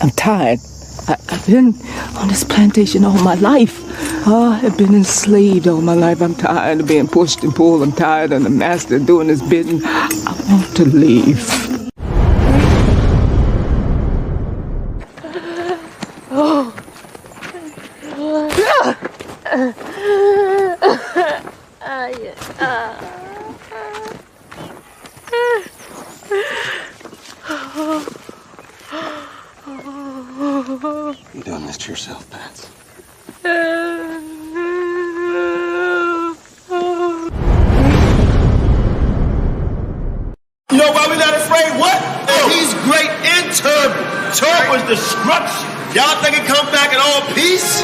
I'm tired. I've been on this plantation all my life. I've been enslaved all my life. I'm tired of being pushed and pulled. I'm tired of the master doing his bidding. I want to leave. You done this to yourself, Pats. You know why we not afraid? What? That he's great in turban. Turban's destruction. Y'all think it come back in all peace?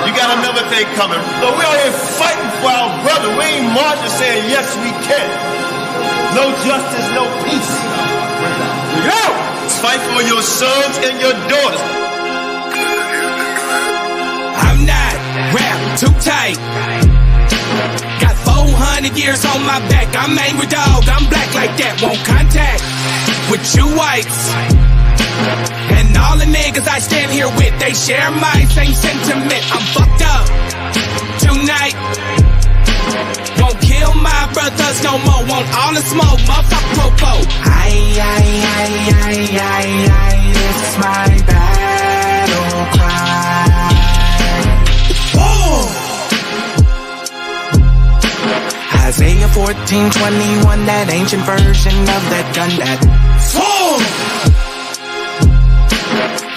You got another thing coming. So we out here fighting for our brother. We ain't marching saying yes we can. No justice, no peace. Yo! Fight for your sons and your daughters. I'm not wrapped too tight. Got 400 years on my back. I'm angry dog. I'm black like that. Won't contact with you whites. And all the niggas I stand here with, they share my same sentiment. I'm fucked up tonight. Won't kill my brothers no more. Want all the smoke, motherfucker popo. This is my battle cry. Isaiah 14:21, that ancient version of that gun that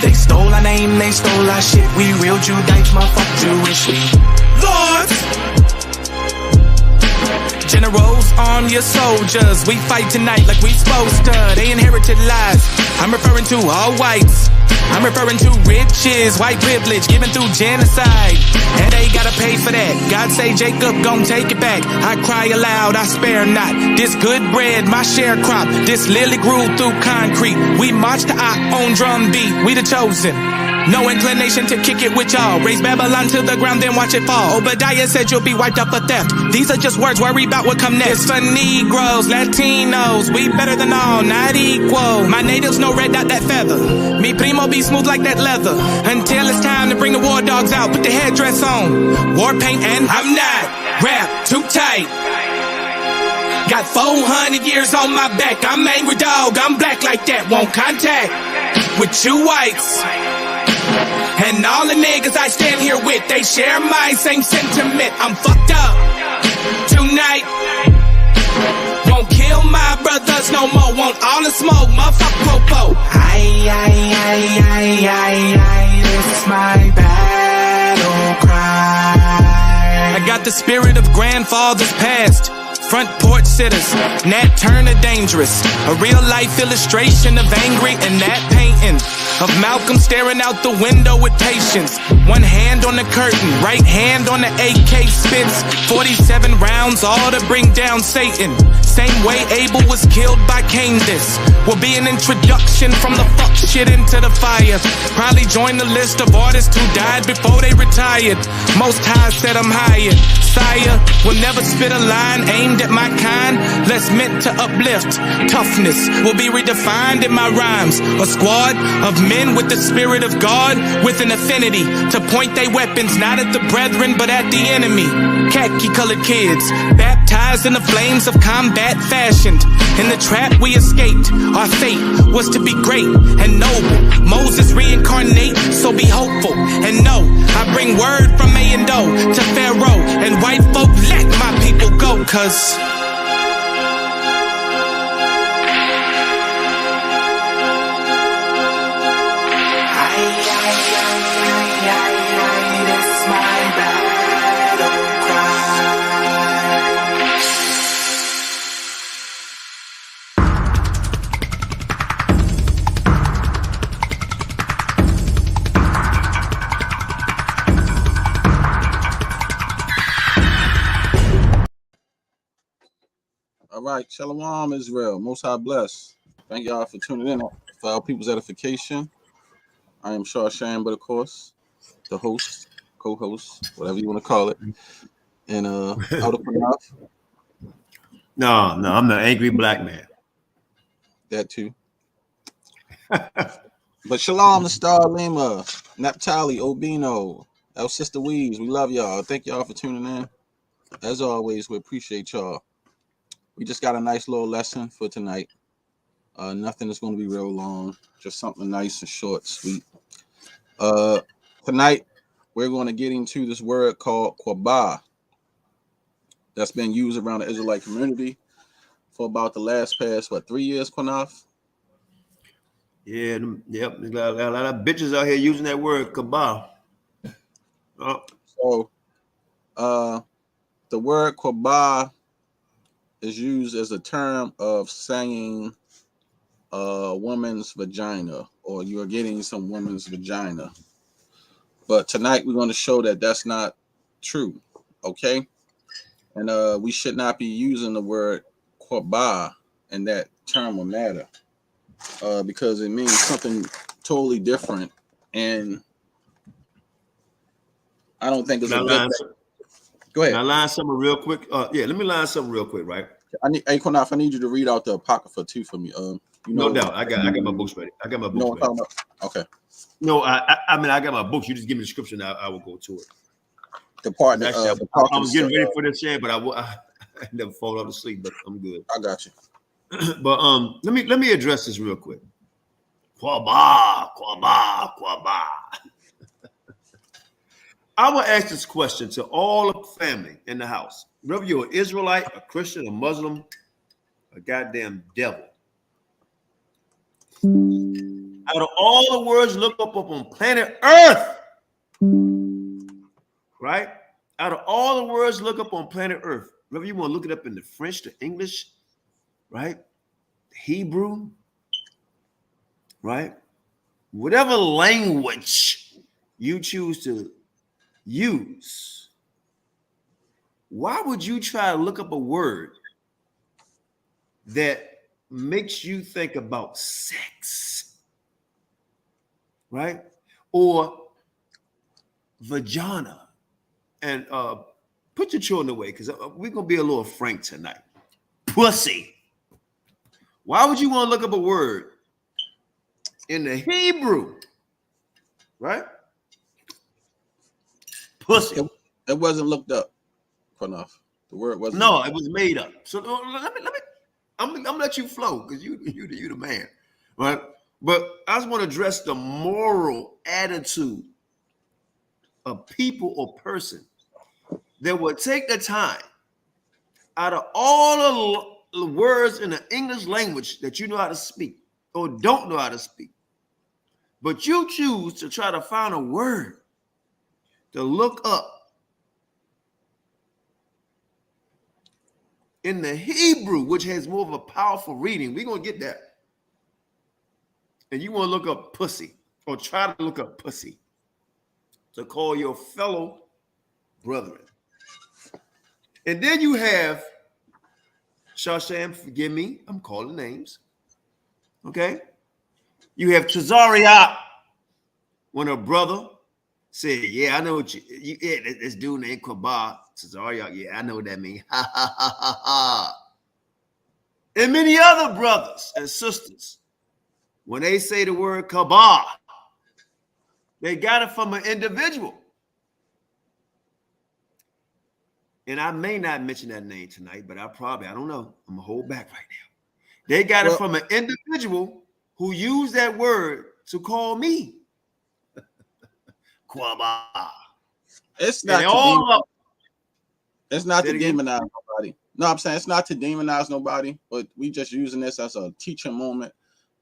they stole our name, they stole our shit. We real Judites, motherfucker Jewish. We lords, generals, arm your soldiers. We fight tonight like we supposed to. They inherited lies. I'm referring to all whites. I'm referring to riches, white privilege, given through genocide. And they gotta pay for that. God say Jacob gon' take it back. I cry aloud, I spare not. This good bread, my sharecrop. This lily grew through concrete. We march to our own drum beat. We the chosen. No inclination to kick it with y'all. Raise Babylon to the ground, then watch it fall. Obadiah said you'll be wiped up for theft. These are just words, worry about what come next. It's for Negroes, Latinos, we better than all, not equal. My natives know red dot that feather. Me primo be smooth like that leather. Until it's time to bring the war dogs out, put the headdress on. War paint and I'm not wrapped too tight. Got 400 years on my back. I'm angry dog, I'm black like that. Won't contact with you whites. And all the niggas I stand here with, they share my same sentiment. I'm fucked up tonight. Won't kill my brothers no more. Want all the smoke, motherfucker popo. This is my battle cry. I got the spirit of grandfathers past. Front porch sitters, Nat Turner dangerous. A real life illustration of angry and that painting of Malcolm staring out the window with patience. One hand on the curtain, right hand on the AK spits. 47 rounds, all to bring down Satan. Same way Abel was killed by Cain. This will be an introduction from the fuck shit into the fire. Probably join the list of artists who died before they retired. Most High said I'm hired. Sire will never spit a line aimed at my kind, less meant to uplift. Toughness will be redefined in my rhymes. A squad of men with the spirit of God, with an affinity to point their weapons not at the brethren but at the enemy. Khaki colored kids, baptized in the flames of combat, fashioned in the trap we escaped. Our fate was to be great and noble. Moses reincarnate, so be hopeful and know I bring word from A and O to Pharaoh and white folk. Let my people go, cause it's my battle cry. All right, Shalom, Israel. Most High bless. Thank y'all for tuning in for our people's edification. I am Shah Sham, but of course, the host, co-host, whatever you want to call it. And out of Qanath. No, I'm the angry black man. That too. But shalom to Star Lima, Naphtali, Obino, our sister Weaves. We love y'all. Thank y'all for tuning in. As always, we appreciate y'all. We just got a nice little lesson for tonight. Nothing is going to be real long. Just something nice and short, sweet. Tonight, we're going to get into this word called Qabah that's been used around the Israelite community for about the last past, 3 years, Qanath? Yeah, yep. There's a lot of bitches out here using that word Qabah. So, the word Qabah is used as a term of saying a woman's vagina, or you're getting some woman's vagina. But tonight we're going to show that that's not true, okay? And we should not be using the word Qabah in that term of matter, because it means something totally different, and I don't think it's a good thing. Go ahead. Can I line something real quick? Yeah, let me line something real quick, right? Qanath, I need you to read out the Apocrypha too for me. No doubt. I got my books ready. I got my books ready. Okay. No, I mean I got my books. You just give me the scripture and I will go to it. The part Actually, I was getting ready for this share, but I never fall off to sleep, but I'm good. I got you. But let me address this real quick. Qabah. I will ask this question to all the family in the house. Whether you're an Israelite, a Christian, a Muslim, a goddamn devil. Out of all the words look up on planet Earth, right? Out of all the words look up on planet Earth, whether you want to look it up in the French, the English, right? Hebrew, right? Whatever language you choose to use, why would you try to look up a word that makes you think about sex, right? Or vagina? And put your children away, because we're going to be a little frank tonight. Pussy. Why would you want to look up a word in the Hebrew, right? Pussy. It wasn't looked up enough. The word wasn't. No, it was made up. So let me. I'm gonna let you flow, because you the man, right? But I just want to address the moral attitude of people or person that would take the time out of all the words in the English language that you know how to speak or don't know how to speak, but you choose to try to find a word to look up in the Hebrew, which has more of a powerful reading. We're going to get that. And you want to look up pussy, or try to look up pussy, to call your fellow brethren. And then you have, Shashan, forgive me, I'm calling names. Okay? You have Tazariah, when a brother said, yeah, I know what this dude named Qabah, Tazariah, yeah, I know what that means. Ha, ha, ha, ha, ha. And many other brothers and sisters, when they say the word Qabah, they got it from an individual. And I may not mention that name tonight, but I don't know. I'm going to hold back right now. They got it from an individual who used that word to call me Qabah. It's not to demonize nobody. No, I'm saying it's not to demonize nobody, but we just using this as a teaching moment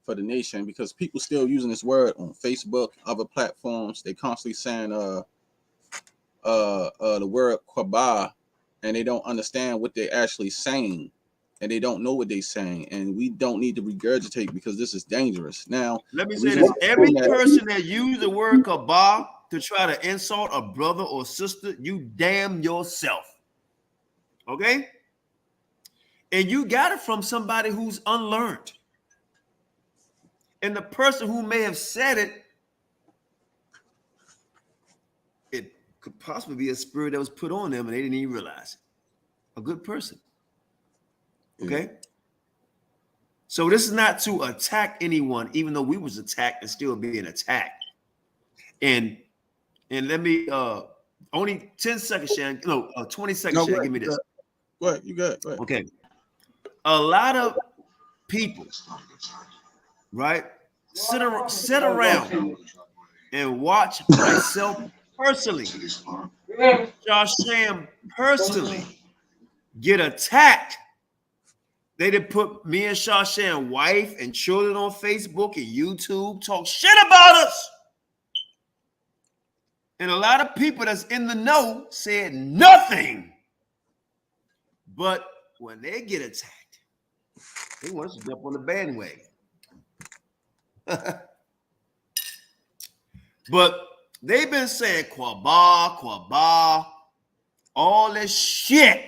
for the nation, because people still using this word on Facebook, other platforms. They constantly saying the word Qabah, and they don't understand what they're actually saying, and they don't know what they're saying, and we don't need to regurgitate, because this is dangerous. Now, let me say this: every person that used the word Qabah to try to insult a brother or sister, you damn yourself. Okay? And you got it from somebody who's unlearned. And the person who may have said it, it could possibly be a spirit that was put on them and they didn't even realize it. A good person. Okay? So this is not to attack anyone, even though we was attacked and still being attacked. And let me only 10 seconds, Shan. No, 20 seconds, Shan. Give me this. Go ahead. You got it. Okay. A lot of people, right, sit around and watch myself personally, Sham personally, get attacked. They did put me and Sham wife and children on Facebook and YouTube, talk shit about us. And a lot of people that's in the know said nothing. But when they get attacked, they want us to jump on the bandwagon. But they've been saying Qabah, all this shit.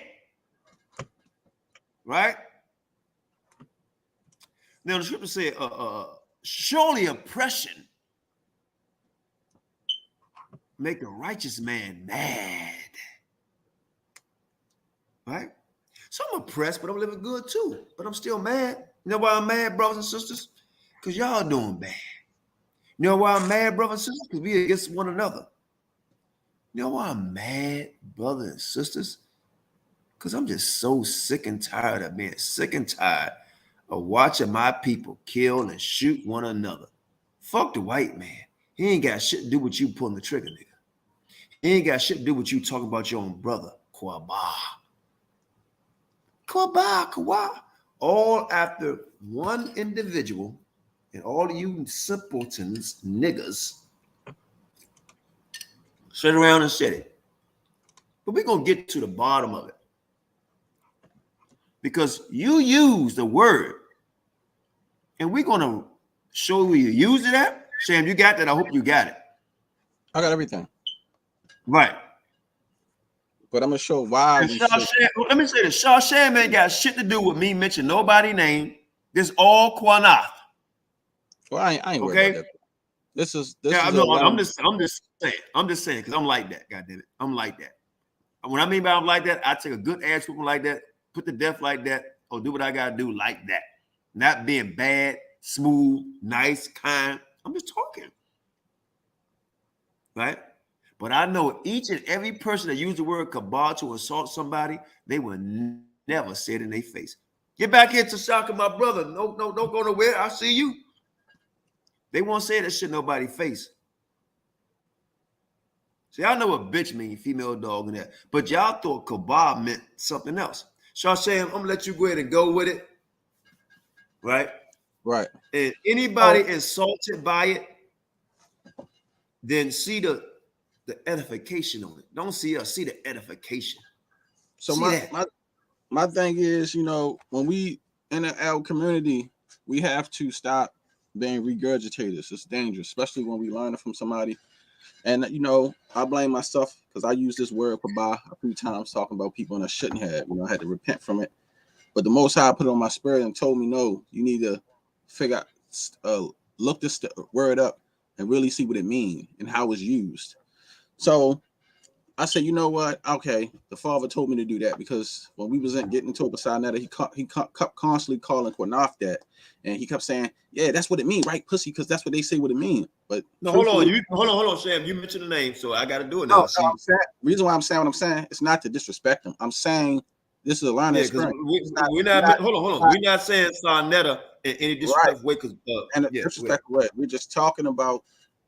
Right? Now the scripture said, surely oppression make a righteous man mad. Right? So I'm oppressed, but I'm living good too. But I'm still mad. You know why I'm mad, brothers and sisters? Because y'all doing bad. You know why I'm mad, brothers and sisters? Because we against one another. You know why I'm mad, brothers and sisters? Because I'm just so sick and tired of being sick and tired of watching my people kill and shoot one another. Fuck the white man. He ain't got shit to do with you pulling the trigger, nigga. He ain't got shit to do with you talking about your own brother. Qabah. All after one individual, and all of you simpletons, niggas, sit around and said it. But we're going to get to the bottom of it. Because you use the word, and we're going to show where you use it at. Sam, you got that? I hope you got it. I got everything. Right. But I'm going to show why. Let me say this. Sham ain't got shit to do with me mentioning nobody's name. This all Qanath. Well, I ain't worried about that. This is I'm just saying because I'm like that. God damn it, I'm like that. When I mean by I'm like that, I take a good ass whooping like that, put to death like that, or do what I gotta do like that. Not being bad, smooth, nice, kind. I'm just talking, right? But I know each and every person that used the word Qabah to assault somebody, they will never say it in their face. Get back here to shock my brother. No, don't go nowhere. I see you. They won't say that shit in nobody's face. See, I know what bitch mean, female dog and that. But y'all thought Qabah meant something else. So I'm saying, I'm going to let you go ahead and go with it. Right? Right. And anybody insulted by it, then see the edification on it. Don't see us, see the edification. So my thing is, you know, when we in the L community, we have to stop being regurgitators. It's dangerous, especially when we learn it from somebody. And you know, I blame myself because I use this word Qabah a few times talking about people and I shouldn't have. You know, I had to repent from it. But the Most High put it on my spirit and told me, no, you need to figure out, look this word up and really see what it means and how it's used. So I said, you know what? Okay, the Father told me to do that because when we was getting into it beside that, he kept constantly calling Qanath that, and he kept saying, "Yeah, that's what it means, right, pussy?" Because that's what they say what it means. But no, hold on, Sam. You mentioned the name, so I got to do it now. No, reason why I'm saying what I'm saying, it's not to disrespect him. I'm saying this is a learning experience. We're not. Hold on. We're not saying Sarnetta in any disrespectful way, because in a disrespectful way. We're just talking about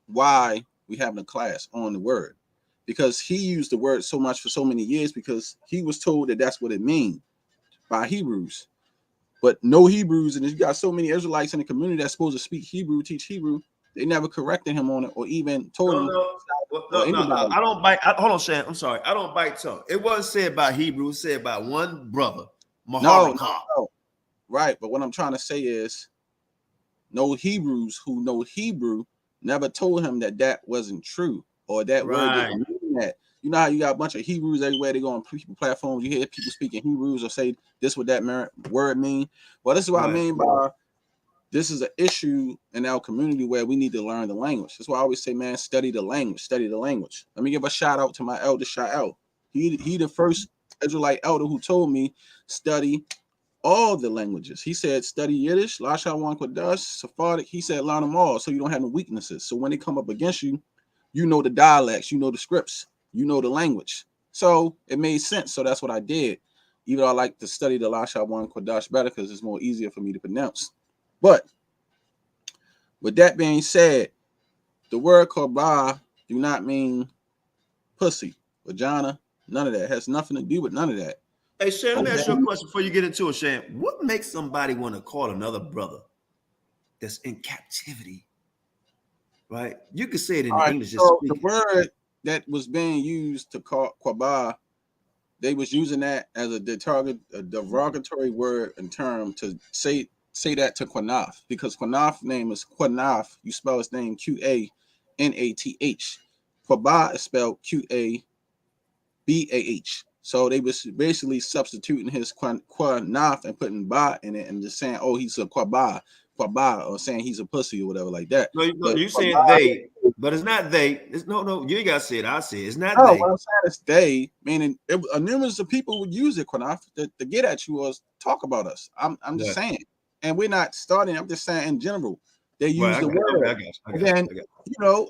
why we having a class on the word. Because he used the word so much for so many years because he was told that that's what it means by Hebrews. But no Hebrews, and you got so many Israelites in the community that's supposed to speak Hebrew, teach Hebrew, they never corrected him on it or even told him. No, I don't bite. Hold on, Shan. I'm sorry. I don't bite tongue. It wasn't said by Hebrew. It was said by one brother, No. Right, but what I'm trying to say is no Hebrews who know Hebrew never told him that that wasn't true. Or that word didn't mean that. You know how you got a bunch of Hebrews everywhere. They go on people platforms. You hear people speaking Hebrews or say this what that word mean. Well, this is what I mean by this is an issue in our community where we need to learn the language. That's why I always say, man, study the language. Study the language. Let me give a shout out to my elder Sha'el. He the first Israelite elder who told me study all the languages. He said, study Yiddish, Lashawan Kodash, Sephardic. He said, learn them all so you don't have no weaknesses. So when they come up against you, you know the dialects, you know the scripts, you know the language. So it made sense. So that's what I did. Even though I like to study the Lashawan Kodash better because it's more easier for me to pronounce. But with that being said, the word Qabah do not mean pussy, vagina, none of that. It has nothing to do with none of that. Hey, Shan, let me ask you a question before you get into it, Shan. What makes somebody want to call another brother that's in captivity? Right? You could say it in English. So the word that was being used to call Qabah, they was using that as a derogatory word and term to say that to Qanath, because Qanath's name is Qanath. You spell his name Qanath. Qabah is spelled Qabah. So they was basically substituting his Qanath and putting ba in it and just saying, oh, he's a Qabah, or saying he's a pussy or whatever like that. No, you saying they, but it's not they. It's no, you ain't got to say it. I say it. It's not they. What I'm saying is they, meaning numerous of people would use it, Qanath, to get at you or talk about us. I'm just saying. And we're not starting. I'm just saying in general. They use the word. Then,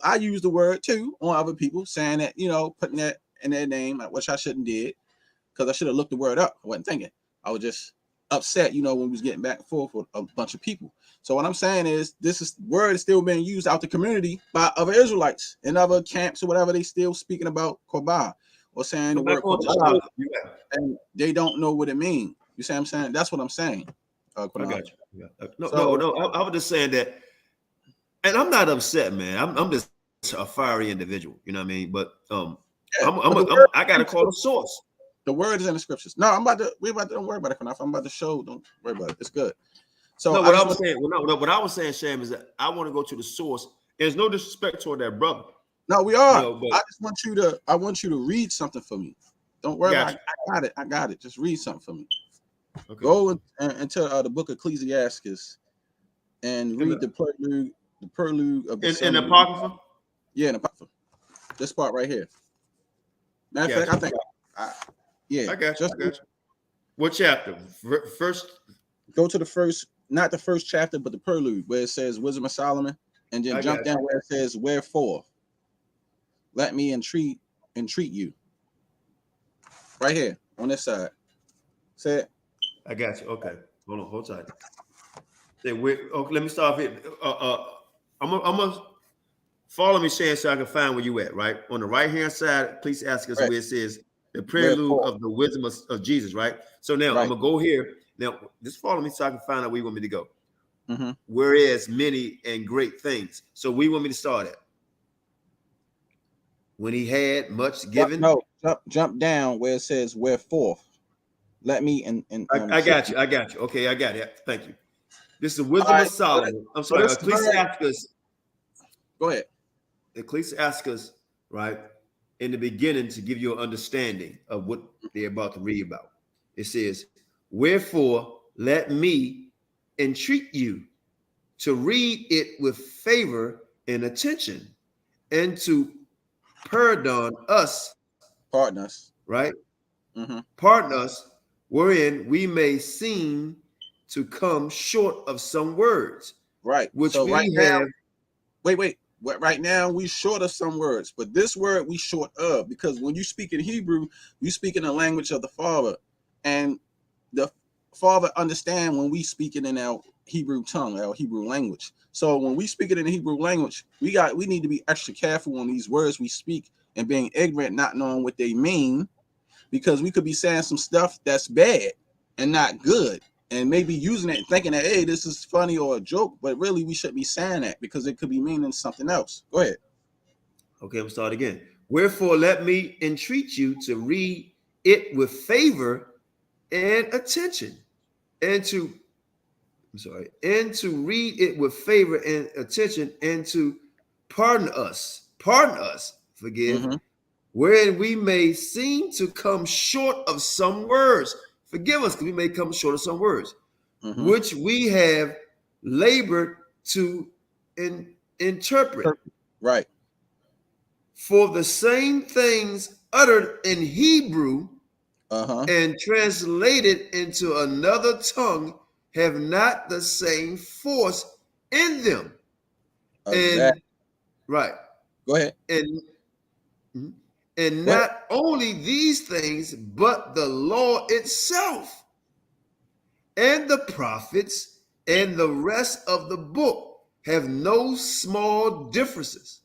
I use the word too on other people, saying that, putting that in their name, which I shouldn't did, because I should have looked the word up. I wasn't thinking. I was just upset, when we was getting back and forth with a bunch of people. So what I'm saying is word is still being used out the community by other Israelites in other camps or whatever. They still speaking about Qabah or saying the word Qabah, and they don't know what it means. You see what I'm saying? That's what I'm saying. I got you. No. I was just saying that, and I'm not upset, man. I'm just a fiery individual. You know what I mean? But I gotta call the source. The word is in the scriptures. No, don't worry about it, Qanath. I'm about to show. Don't worry about it. It's good. So what I was saying, Sham, is that I want to go to the source. There's no disrespect toward that brother. No, we are. I just want you to read something for me. Don't worry about it. I got it. Just read something for me. Okay. Go into the book of Ecclesiastes and read the prelude of the in the Apocrypha. Yeah, in the Apocrypha. This part right here. Matter of fact, I think. I got you. What chapter? First. Go to the first, not the first chapter, but the prelude where it says Wisdom of Solomon, and then jump down where it says Wherefore. Let me entreat you. Right here on this side. Say it. I got you. Okay. Hold tight. Let me start here. I'm gonna follow me, Shan, so I can find where you at. Right on the right hand side. Please ask us where it says the prelude of the wisdom of Jesus. Right. So now I'm gonna go here. Now just follow me so I can find out where you want me to go. Mm-hmm. Whereas many and great things. So where you want me to start at? When he had much given. No, jump down where it says wherefore. Let me I got you. Okay, I got it. Thank you. This is the wisdom of Solomon. I'm sorry, Ecclesiastes. Go ahead. Ecclesiastes, right? In the beginning, to give you an understanding of what they're about to read about. It says, wherefore let me entreat you to read it with favor and attention, and to pardon us, right? Mm-hmm. Pardon us, wherein we may seem to come short of some words, right? Which so we right have. Now, wait. Right now we short of some words, but this word we short of, because when you speak in Hebrew, you speak in the language of the Father, and the Father understand when we speak it in our Hebrew tongue, our Hebrew language. So when we speak it in the Hebrew language, we need to be extra careful on these words we speak and being ignorant, not knowing what they mean, because we could be saying some stuff that's bad and not good, and maybe using it and thinking that, hey, this is funny or a joke, but really we shouldn't be saying that because it could be meaning something else. Go ahead. Okay, I'm start again. Wherefore let me entreat you to read it with favor and attention, and to read it with favor and attention, and to pardon us, forgive, mm-hmm. wherein we may seem to come short of some words. Forgive us, because we may come short of some words, mm-hmm. which we have labored to interpret. Right. For the same things uttered in Hebrew and translated into another tongue have not the same force in them. And right. Go ahead. And not only these things, but the law itself and the prophets and the rest of the book have no small difference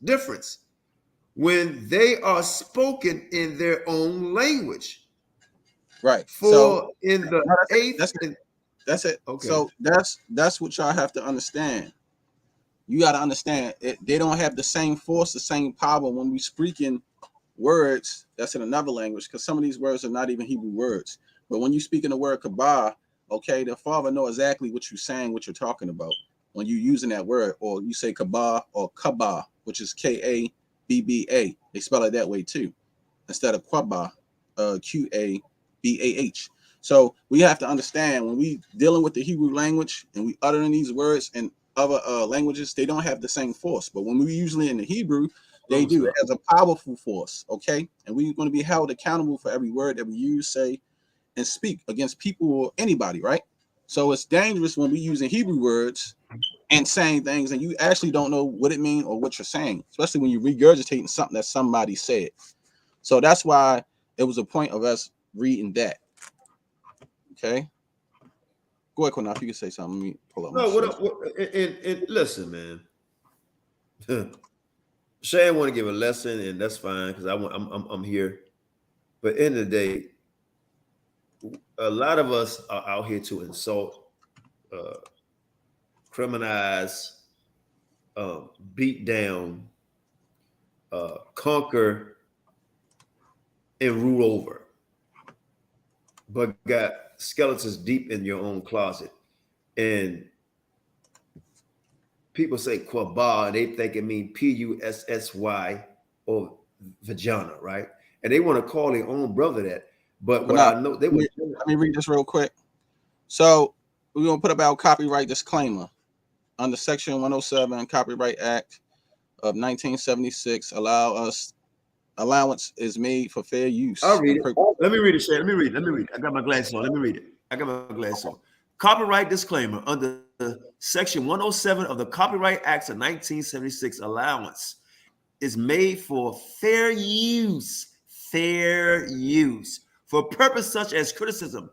when they are spoken in their own language. Right. For so, in the that's it. Okay. So that's what y'all have to understand. You got to understand they don't have the same force, the same power when we speaking words that's in another language, because some of these words are not even Hebrew words. But when you speak in the word Qabah, okay, the Father know exactly what you're saying, what you're talking about when you're using that word. Or you say Qabah or Qabah, which is K-A-B-B-A. They spell it that way too, instead of Qabah, Q-A-B-A-H. So we have to understand when we dealing with the Hebrew language and we uttering these words in other languages, they don't have the same force. But when we usually in the Hebrew, they do. It has a powerful force, okay? And we're going to be held accountable for every word that we use, say, and speak against people or anybody, right? So it's dangerous when we're using Hebrew words and saying things and you actually don't know what it means or what you're saying, especially when you're regurgitating something that somebody said. So that's why it was a point of us reading that. Okay? Go ahead, Qanath, you can say something. Let me pull up my and listen, man. Shay want to give a lesson, and that's fine because I'm here. But in the day, a lot of us are out here to insult, criminalize, beat down, conquer, and rule over. But got skeletons deep in your own closet. And people say Qabah, they think it means P-U-S-S-Y or vagina, right? And they want to call their own brother that. But what I know, they would. Let me read this real quick. So we're going to put up our copyright disclaimer. Under Section 107 Copyright Act of 1976, allowance is made for fair use. I'll read it. Let me read it, Shay. Let me read it. I got my glasses on. Let me read it. Copyright disclaimer. Under Section 107 of the Copyright Acts of 1976, allowance is made for fair use for purpose such as criticism.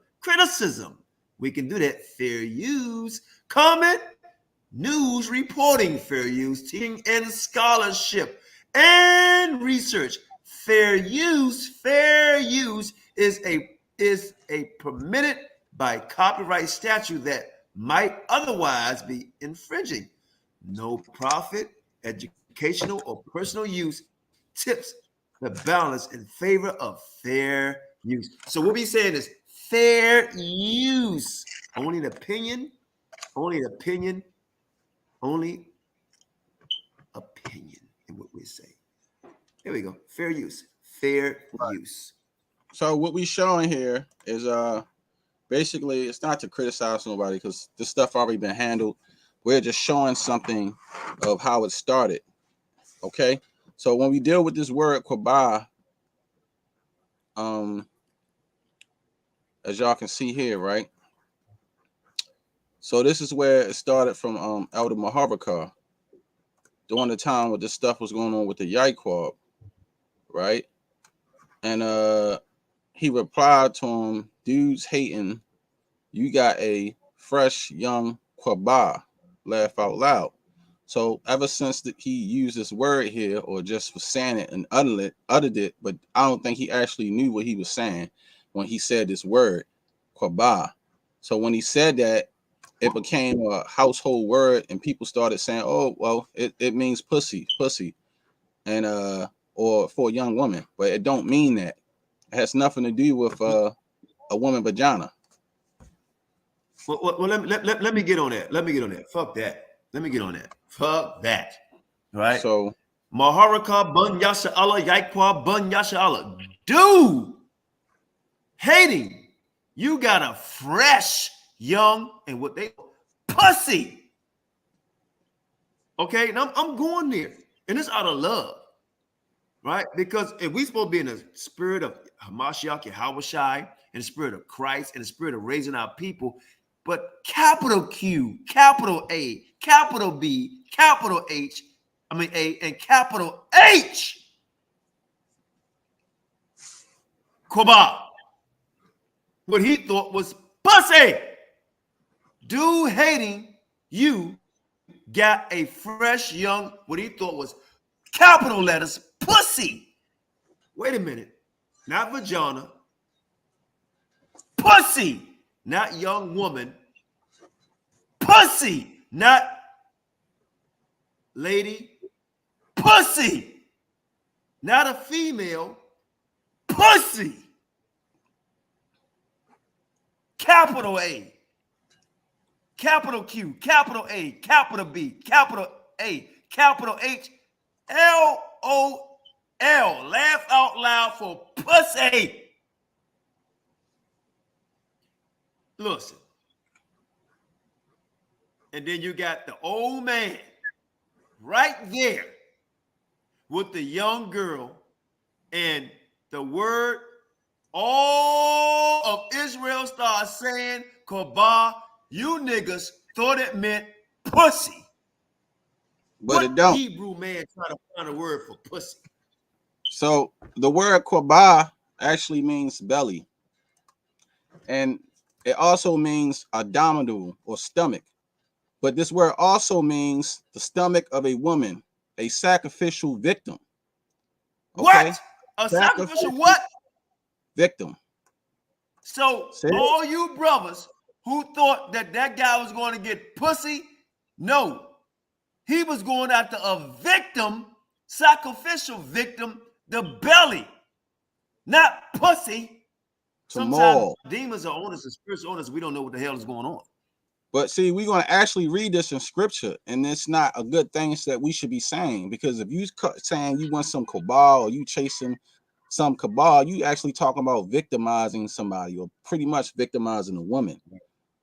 We can do that. Fair use. Comment. News reporting. Fair use. Teaching and scholarship and research. Fair use is a permitted by copyright statute that might otherwise be infringing. No profit, educational, or personal use tips the balance in favor of fair use. So what we're saying is fair use. Only an opinion in what we say. There we go. Fair use. Use. So what we showing here is basically it's not to criticize nobody because this stuff already been handled. We're just showing something of how it started. Okay. So when we deal with this word Qabah, as y'all can see here, right? So this is where it started from Elder Maharakar during the time when this stuff was going on with the Yaquab, right? And he replied to him, dudes hating, you got a fresh young Qabah, laugh out loud. So ever since he used this word here, or just was saying it and uttered it, but I don't think he actually knew what he was saying when he said this word, Qabah. So when he said that, it became a household word, and people started saying, "Oh, well, it means pussy, and or for a young woman," but it don't mean that. It has nothing to do with a woman vagina. Well, let me get on that. Fuck that. Let me get on that. Fuck that. All right. So Maharaka bun yasha Allah Yaquab bun yasha Allah. Dude, hating, you got a fresh young and what they pussy. Okay, and I'm going there, and it's out of love, right? Because if we supposed to be in the spirit of Ha Mashayach Yahawashi and the spirit of Christ and the spirit of raising our people. But capital Q, capital A, capital B, capital H, A, and capital H. Qabah. What he thought was pussy. Dude hating you got a fresh young, what he thought was capital letters, pussy. Wait a minute. Not vagina. Pussy. Not young woman. Pussy. Not lady. Pussy. Not a female. Pussy. Capital A. Capital Q. Capital A. Capital B. Capital A. Capital H. LOL. Laugh out loud for pussy. Listen. And then you got the old man right there with the young girl, and the word all of Israel starts saying, Qabah, you niggas thought it meant pussy. But what it don't. Hebrew man trying to find a word for pussy? So the word Qabah actually means belly. And it also means abdominal or stomach. But this word also means the stomach of a woman, a sacrificial victim. Okay? What? A sacrificial what? Victim. So all you brothers who thought that guy was going to get pussy, no. He was going after a victim, sacrificial victim, the belly, not pussy. Sometimes demons are owners and spiritual owners. We don't know what the hell is going on. But see, we're going to actually read this in scripture, and it's not a good thing that we should be saying, because if you saying you want some Qabah or you chasing some Qabah, you actually talking about victimizing somebody or pretty much victimizing a woman.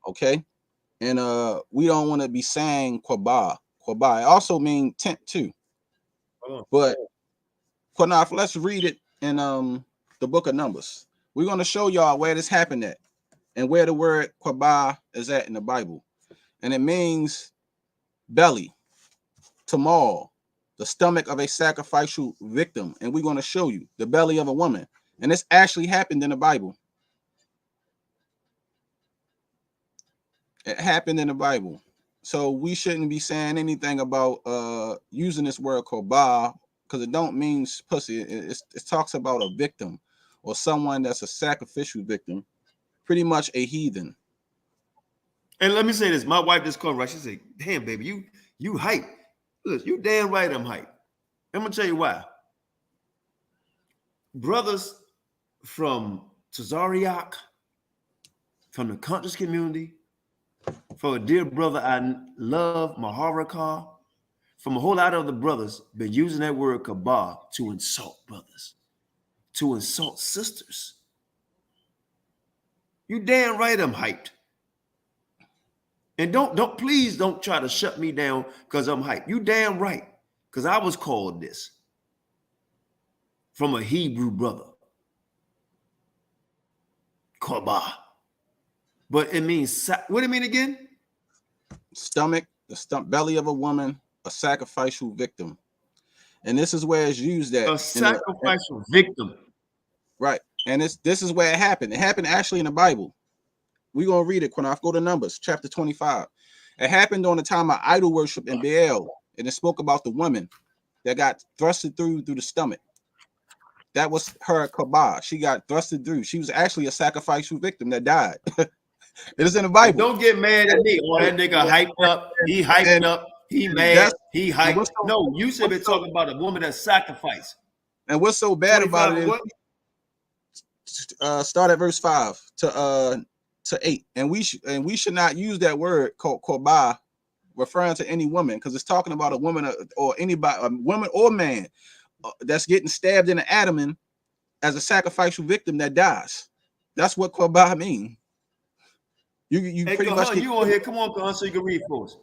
Okay. And we don't want to be saying Qabah. Qabah. It also means tent too. But Qanath, let's read it in the book of Numbers. We're going to show y'all where this happened at and where the word Qabah is at in the Bible. And it means belly, tamal, the stomach of a sacrificial victim. And we're going to show you the belly of a woman. And this actually happened in the Bible. It happened in the Bible. So we shouldn't be saying anything about using this word Qabah, because it don't mean pussy. It talks about a victim or someone that's a sacrificial victim, pretty much a heathen. And let me say this. My wife just called right. She said, damn, baby, you hype. Look, you damn right I'm hype. I'm going to tell you why. Brothers from Tazariak, from the conscious community, for a dear brother I love, Maharakah, from a whole lot of other brothers, been using that word Qabah to insult brothers, to insult sisters. You damn right I'm hyped. And please don't try to shut me down because I'm hyped. You damn right, because I was called this from a Hebrew brother. Qabah. But it means, what do you mean again? Stomach, the belly of a woman, a sacrificial victim. And this is where it's used at. A sacrificial victim. Right. And this is where it happened. It happened actually in the Bible. We're going to read it, Qanath. Go to Numbers, chapter 25. It happened on the time of idol worship in Baal. And it spoke about the woman that got thrusted through the stomach. That was her Qabah. She got thrusted through. She was actually a sacrificial victim that died. It is in the Bible. Don't get mad at me. Oh, that nigga hyped up. He hyped up. He mad. He hyped. No, you should be talking about a woman that sacrificed. And what's so bad about it is, start at verse 5 to 8. And we should not use that word called Qabah referring to any woman, because it's talking about a woman or anybody, a woman or man that's getting stabbed in the abdomen as a sacrificial victim that dies. That's what Qabah means. You hey, pretty much you on here. Come on, Kahan, so you can read for us.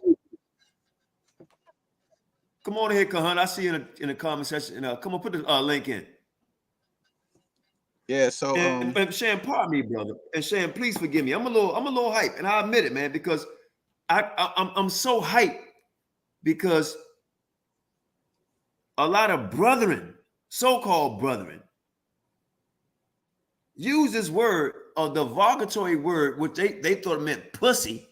Come on here, Kahan. I see you in the comment section. Come on, put the link in. Yeah, so and Shan, pardon me, brother. And Shan, please forgive me. I'm a little hyped, and I admit it, man, because I'm so hyped because a lot of brethren, so-called brethren, use this word, a derogatory word, which they thought it meant pussy,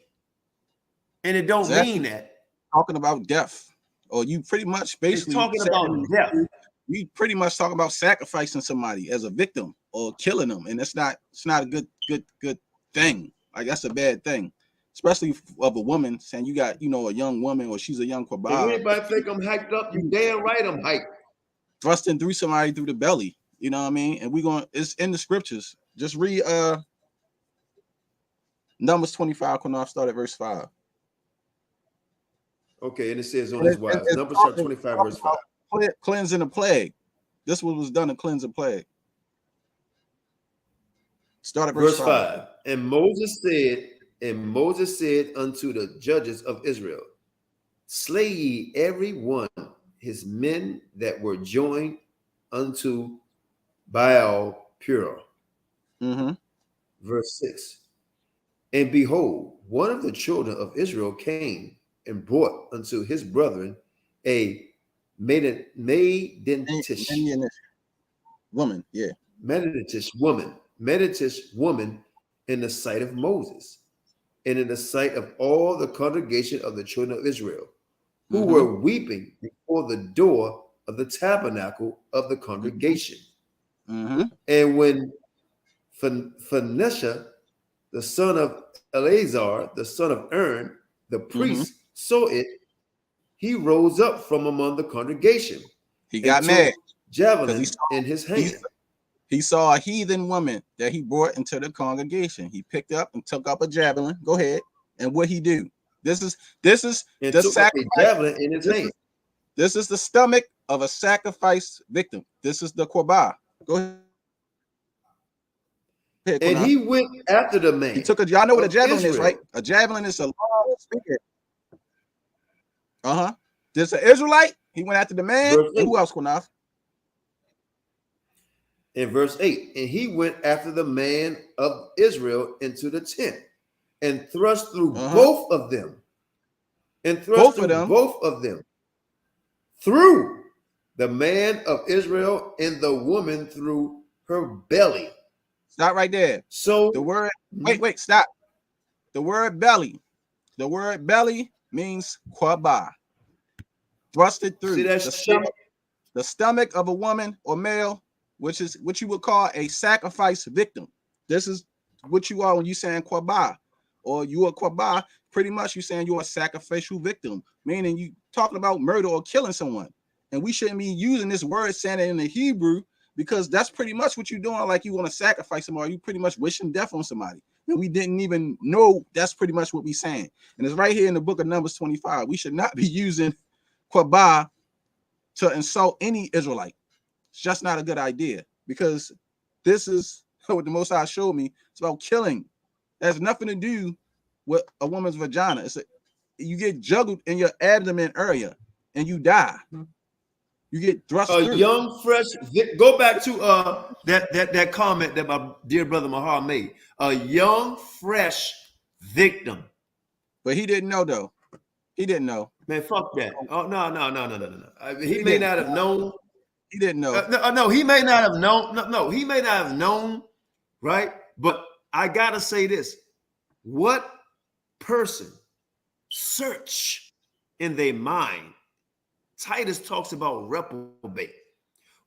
and it don't mean that. Talking about death, or you pretty much basically it's talking about death. You pretty much talk about sacrificing somebody as a victim or killing them, and it's not a good thing. Like, that's a bad thing, especially of a woman saying you got, you know, a young woman or she's a young Qabah. If anybody think I'm hyped up, you damn right I'm hyped. Thrusting through somebody through the belly, you know what I mean? And it's in the scriptures. Just read Numbers 25, Qanath, start at verse 5. Okay, and it says on his wives. Numbers chapter 25, verse 5. Cleansing a plague. This was done to cleanse a plague. Start at verse 5. And Moses said unto the judges of Israel, slay ye every one his men that were joined unto Baal Peor. Verse 6. And behold, one of the children of Israel came and brought unto his brethren a maidentish woman, yeah. Meditative woman in the sight of Moses and in the sight of all the congregation of the children of Israel, who were weeping before the door of the tabernacle of the congregation. And when Phanesha, the son of Eleazar, the son of Aaron, the priest, saw it, he rose up from among the congregation. He got mad. Javelin in his hand. He saw a heathen woman that he brought into the congregation. He picked up and took up a javelin. Go ahead. And what he do? This is the sacrifice. Javelin in his hand. This is the stomach of a sacrifice victim. This is the Qabah. Go ahead. And he went after the man. He took a. Y'all know what a javelin is, right? A javelin is a long spear. This an Israelite. He went after the man. And who else, Qanath? In verse 8, and he went after the man of Israel into the tent and thrust through both of them. And thrust through both of them. Through the man of Israel and the woman through her belly. Stop right there. So the word, wait, stop. The word belly means Qabah. Thrusted through. See, the stomach of a woman or male, which is what you would call a sacrifice victim. This is what you are when you saying Qabah, or you are Qabah. Pretty much you saying you're a sacrificial victim, meaning you talking about murder or killing someone. And we shouldn't be using this word saying it in the Hebrew, because that's pretty much what you're doing. Like you want to sacrifice somebody, you pretty much wishing death on somebody. And we didn't even know that's pretty much what we're saying. And it's right here in the book of Numbers 25. We should not be using Qabah to insult any Israelite. It's just not a good idea, because this is what the Most High showed me. It's about killing. It has nothing to do with a woman's vagina. You get juggled in your abdomen area and you die. You get thrust through. Young, fresh. Go back to that comment that my dear brother Mahar made. A young, fresh victim. But he didn't know, though. He didn't know. Man, fuck that. Oh no. He may not have known. He didn't know. No, he may not have known. No, he may not have known, right? But I gotta say this: what person search in their mind? Titus talks about reprobate.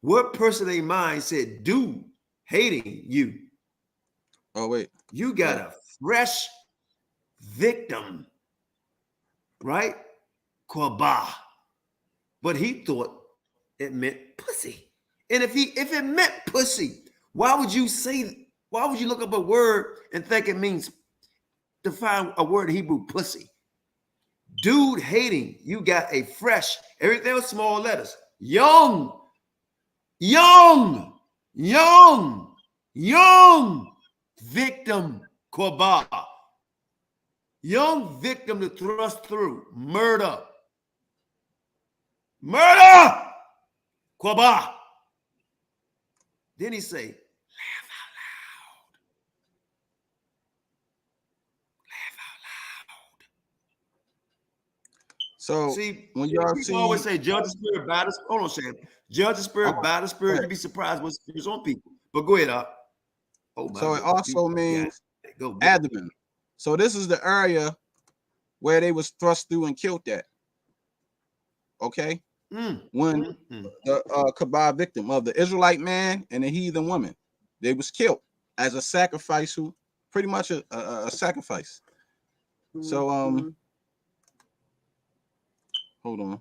What person in their mind said, dude, hating you? Oh, wait. You got a fresh victim, right? Qabah. But he thought it meant pussy. And if it meant pussy, why would you look up a word and think it means to find a word in Hebrew, pussy? Dude hating, you got a fresh, everything was small letters. Young victim, Qabah. Young victim to thrust through, murder, Qabah. Then he say, laugh So See, when y'all people see, always say, judge the spirit by the spirit. Hold on, Sam. Judge the spirit by the spirit. You'd be surprised what spirits on people. But go ahead, Up. Oh, my so it goodness. also You means go. abdomen. So this is the area where they was thrust through and killed at. Okay? When the Qabah victim of the Israelite man and the heathen woman, they was killed as a sacrifice, who pretty much a sacrifice. So hold on.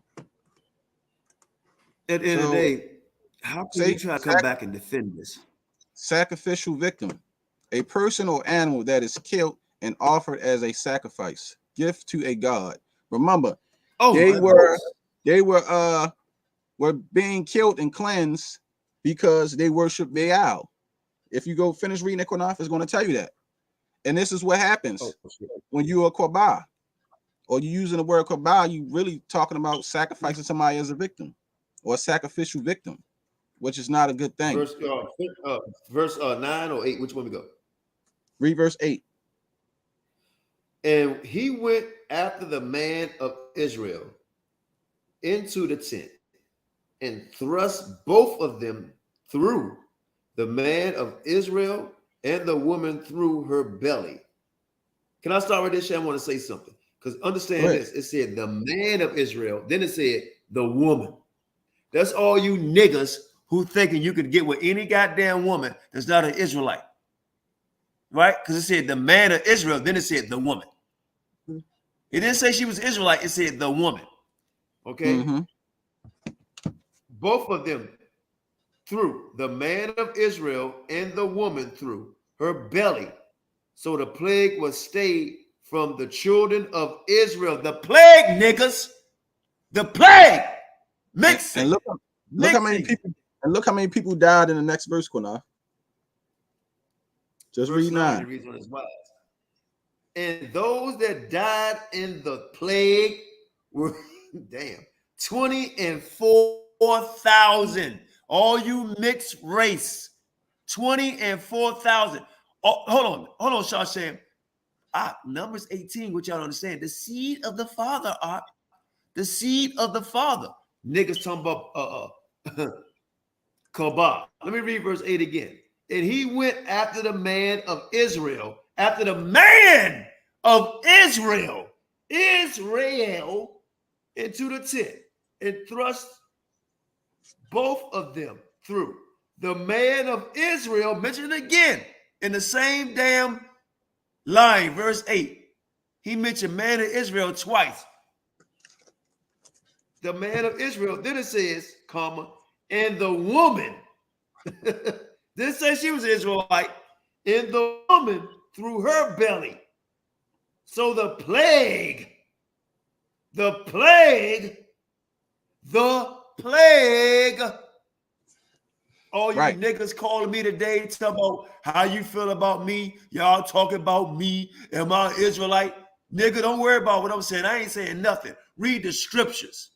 At the end of the day, how can you try to come back and defend this? Sacrificial victim, a person or animal that is killed and offered as a sacrifice, gift to a god. Remember, they were being killed and cleansed because they worship Baal. If you go finish reading the Qanath, it's going to tell you that. And this is what happens when you are Qabah, or you using the word Qabah, you really talking about sacrificing somebody as a victim or a sacrificial victim, which is not a good thing. Verse 9 or 8, which one we go? Read verse 8. And he went after the man of Israel into the tent and thrust both of them through, the man of Israel and the woman through her belly. Can I start with this? I want to say something, because understand this. It said the man of Israel, then it said the woman. That's all you niggas who thinking you could get with any goddamn woman that's not an Israelite. Right? Because it said the man of Israel, then it said the woman. It didn't say she was Israelite, it said the woman. Okay? Both of them through, the man of Israel and the woman through her belly. So the plague was stayed from the children of Israel. The plague, niggas. The plague. Mixing. And look how many people died in the next verse, Qanath. Just read 9. And those that died in the plague were 24,000. All you mixed race, 24,000. Oh, hold on, Shashan. Numbers 18, which y'all understand. The seed of the father, the seed of the father. Niggas talking about Qabah. Let me read verse 8 again. And he went after the man of Israel, after the man of Israel, into the tent and thrust both of them through. The man of Israel, mentioned again in the same damn line, verse 8. He mentioned man of Israel twice. The man of Israel, then it says, comma, and the woman. Didn't say she was Israelite. And the woman through her belly. So the plague, all you niggas calling me today, talking about how you feel about me. Y'all talking about me. Am I Israelite? Nigga, don't worry about what I'm saying. I ain't saying nothing. Read the scriptures.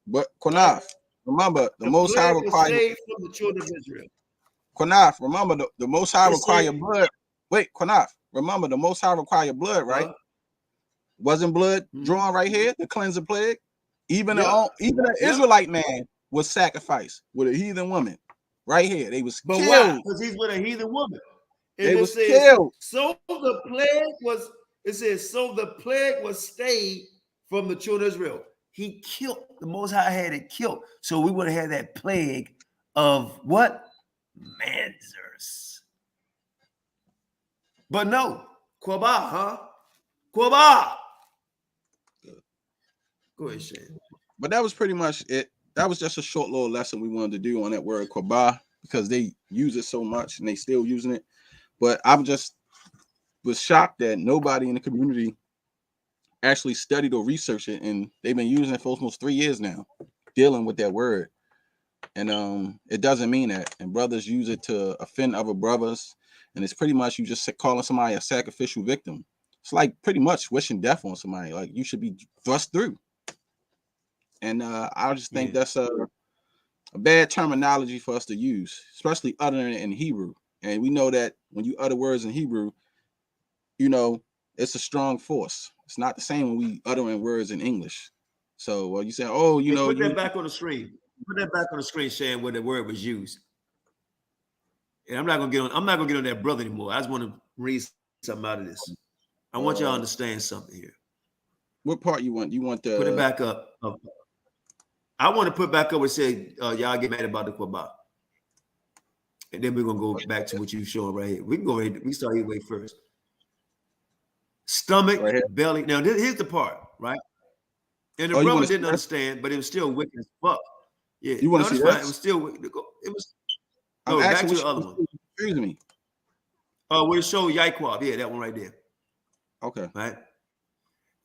But Qanath, remember the Most High requires from the children of Israel. Qanath, remember the Most High require blood. Wait, Qanath, remember the Most High require blood, right? Wasn't blood drawn right here to cleanse the plague? Even an Israelite man was sacrificed with a heathen woman right here. They was killed. Why? Because he's with a heathen woman. And they was killed. So the plague was, it says, so the plague was stayed from the children of Israel. He killed, the Most High had it killed. So we would have had that plague of what? Manzers. But no, Qabah, huh? Qabah. Go ahead, Shane. But that was pretty much it. That was just a short little lesson we wanted to do on that word Qabah, because they use it so much and they still using it. But I was shocked that nobody in the community actually studied or researched it, and they've been using it for almost 3 years now, dealing with that word. And it doesn't mean that. And brothers use it to offend other brothers, and it's pretty much you just calling somebody a sacrificial victim. It's like pretty much wishing death on somebody. Like you should be thrust through. And I just think that's a bad terminology for us to use, especially uttering it in Hebrew. And we know that when you utter words in Hebrew, you know, it's a strong force. It's not the same when we uttering words in English. So, well, you say, oh, you Hey, know, put that back on the screen. Put that back on the screen, Shan, where the word was used. And I'm not gonna get on that brother anymore. I just want to read something out of this. I want y'all to understand something here. What part you want? You want the put it back up. I want to put back up and say y'all get mad about the Qabah. And then we're gonna go back to what you're showing right here. We can go ahead. We start here way first. Stomach, right here. belly. Now here's the part, right? And the brother didn't understand, but it was still wicked as fuck. Yeah, you want to see that? It was still wicked. It was. No, back to the other one. Excuse me. We'll show Yaquab. Yeah, that one right there. Okay. Right.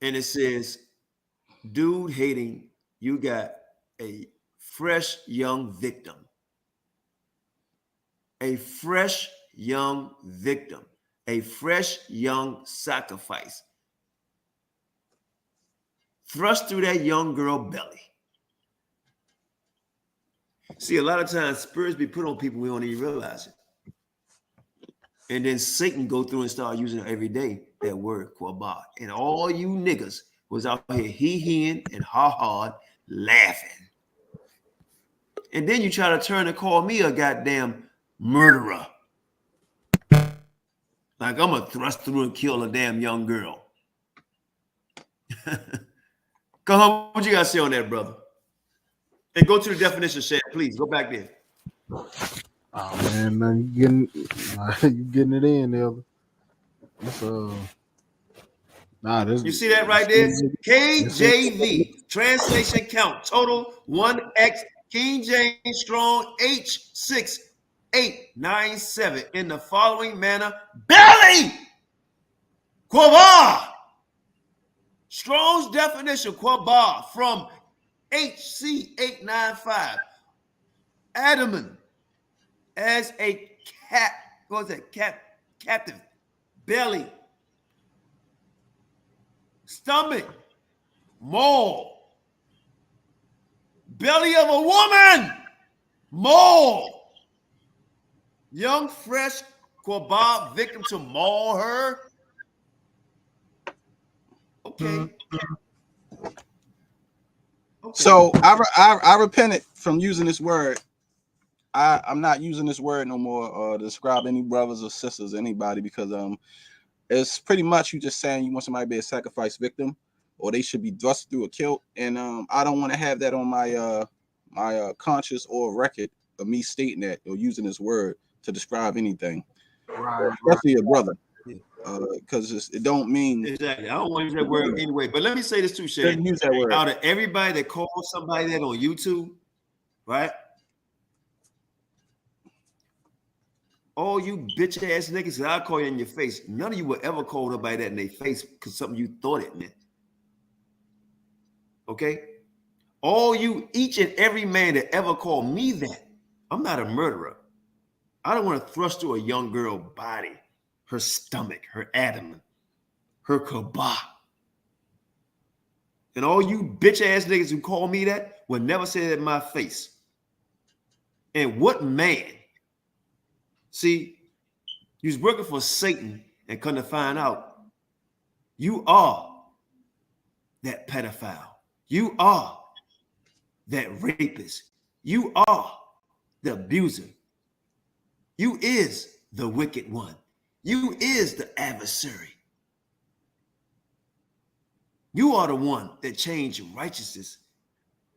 And it says, dude hating, you got a fresh young victim. A fresh young victim. A fresh young sacrifice. Thrust through that young girl belly. See, a lot of times spirits be put on people, we don't even realize it. And then Satan go through and start using it every day, that word, Qabah. And all you niggas was out here hee-heeing and ha-ha'd laughing. And then you try to turn and call me a goddamn murderer. Like I'm gonna thrust through and kill a damn young girl. Come on, what you got to say on that, brother? And go to the definition, Shad, please. Go back there. Oh man, you getting it in, Elder. This, you see that right there? KJV, translation count, total 1X, King James Strong H6897 in the following manner: belly, Qabah. Strong's definition, Qabah, from HC895. Adamant as a cat, what was that? Captive, belly, stomach, maul, belly of a woman, maul, young, fresh Qabah victim to maul her. Okay. So I repented from using this word. I'm not using this word no more to describe any brothers or sisters, anybody, because it's pretty much you just saying you want somebody to be a sacrifice victim, or they should be thrust through or killed. And I don't want to have that on my my conscience or record of me stating that or using this word to describe anything, especially a brother. Because it don't mean exactly. I don't want to use that word anyway. But let me say this too, Shane. Use that word. Out of everybody that calls somebody that on YouTube, right? All you bitch ass niggas that I call you in your face, none of you will ever call nobody that in their face because something you thought it meant. Okay? All you, each and every man that ever called me that, I'm not a murderer. I don't want to thrust through a young girl's body, her stomach, her abdomen, her Qabah. And all you bitch ass niggas who call me that will never say that in my face. And what man? See, you was working for Satan and come to find out you are that pedophile. You are that rapist. You are the abuser. You is the wicked one. You is the adversary. You are the one that changed righteousness,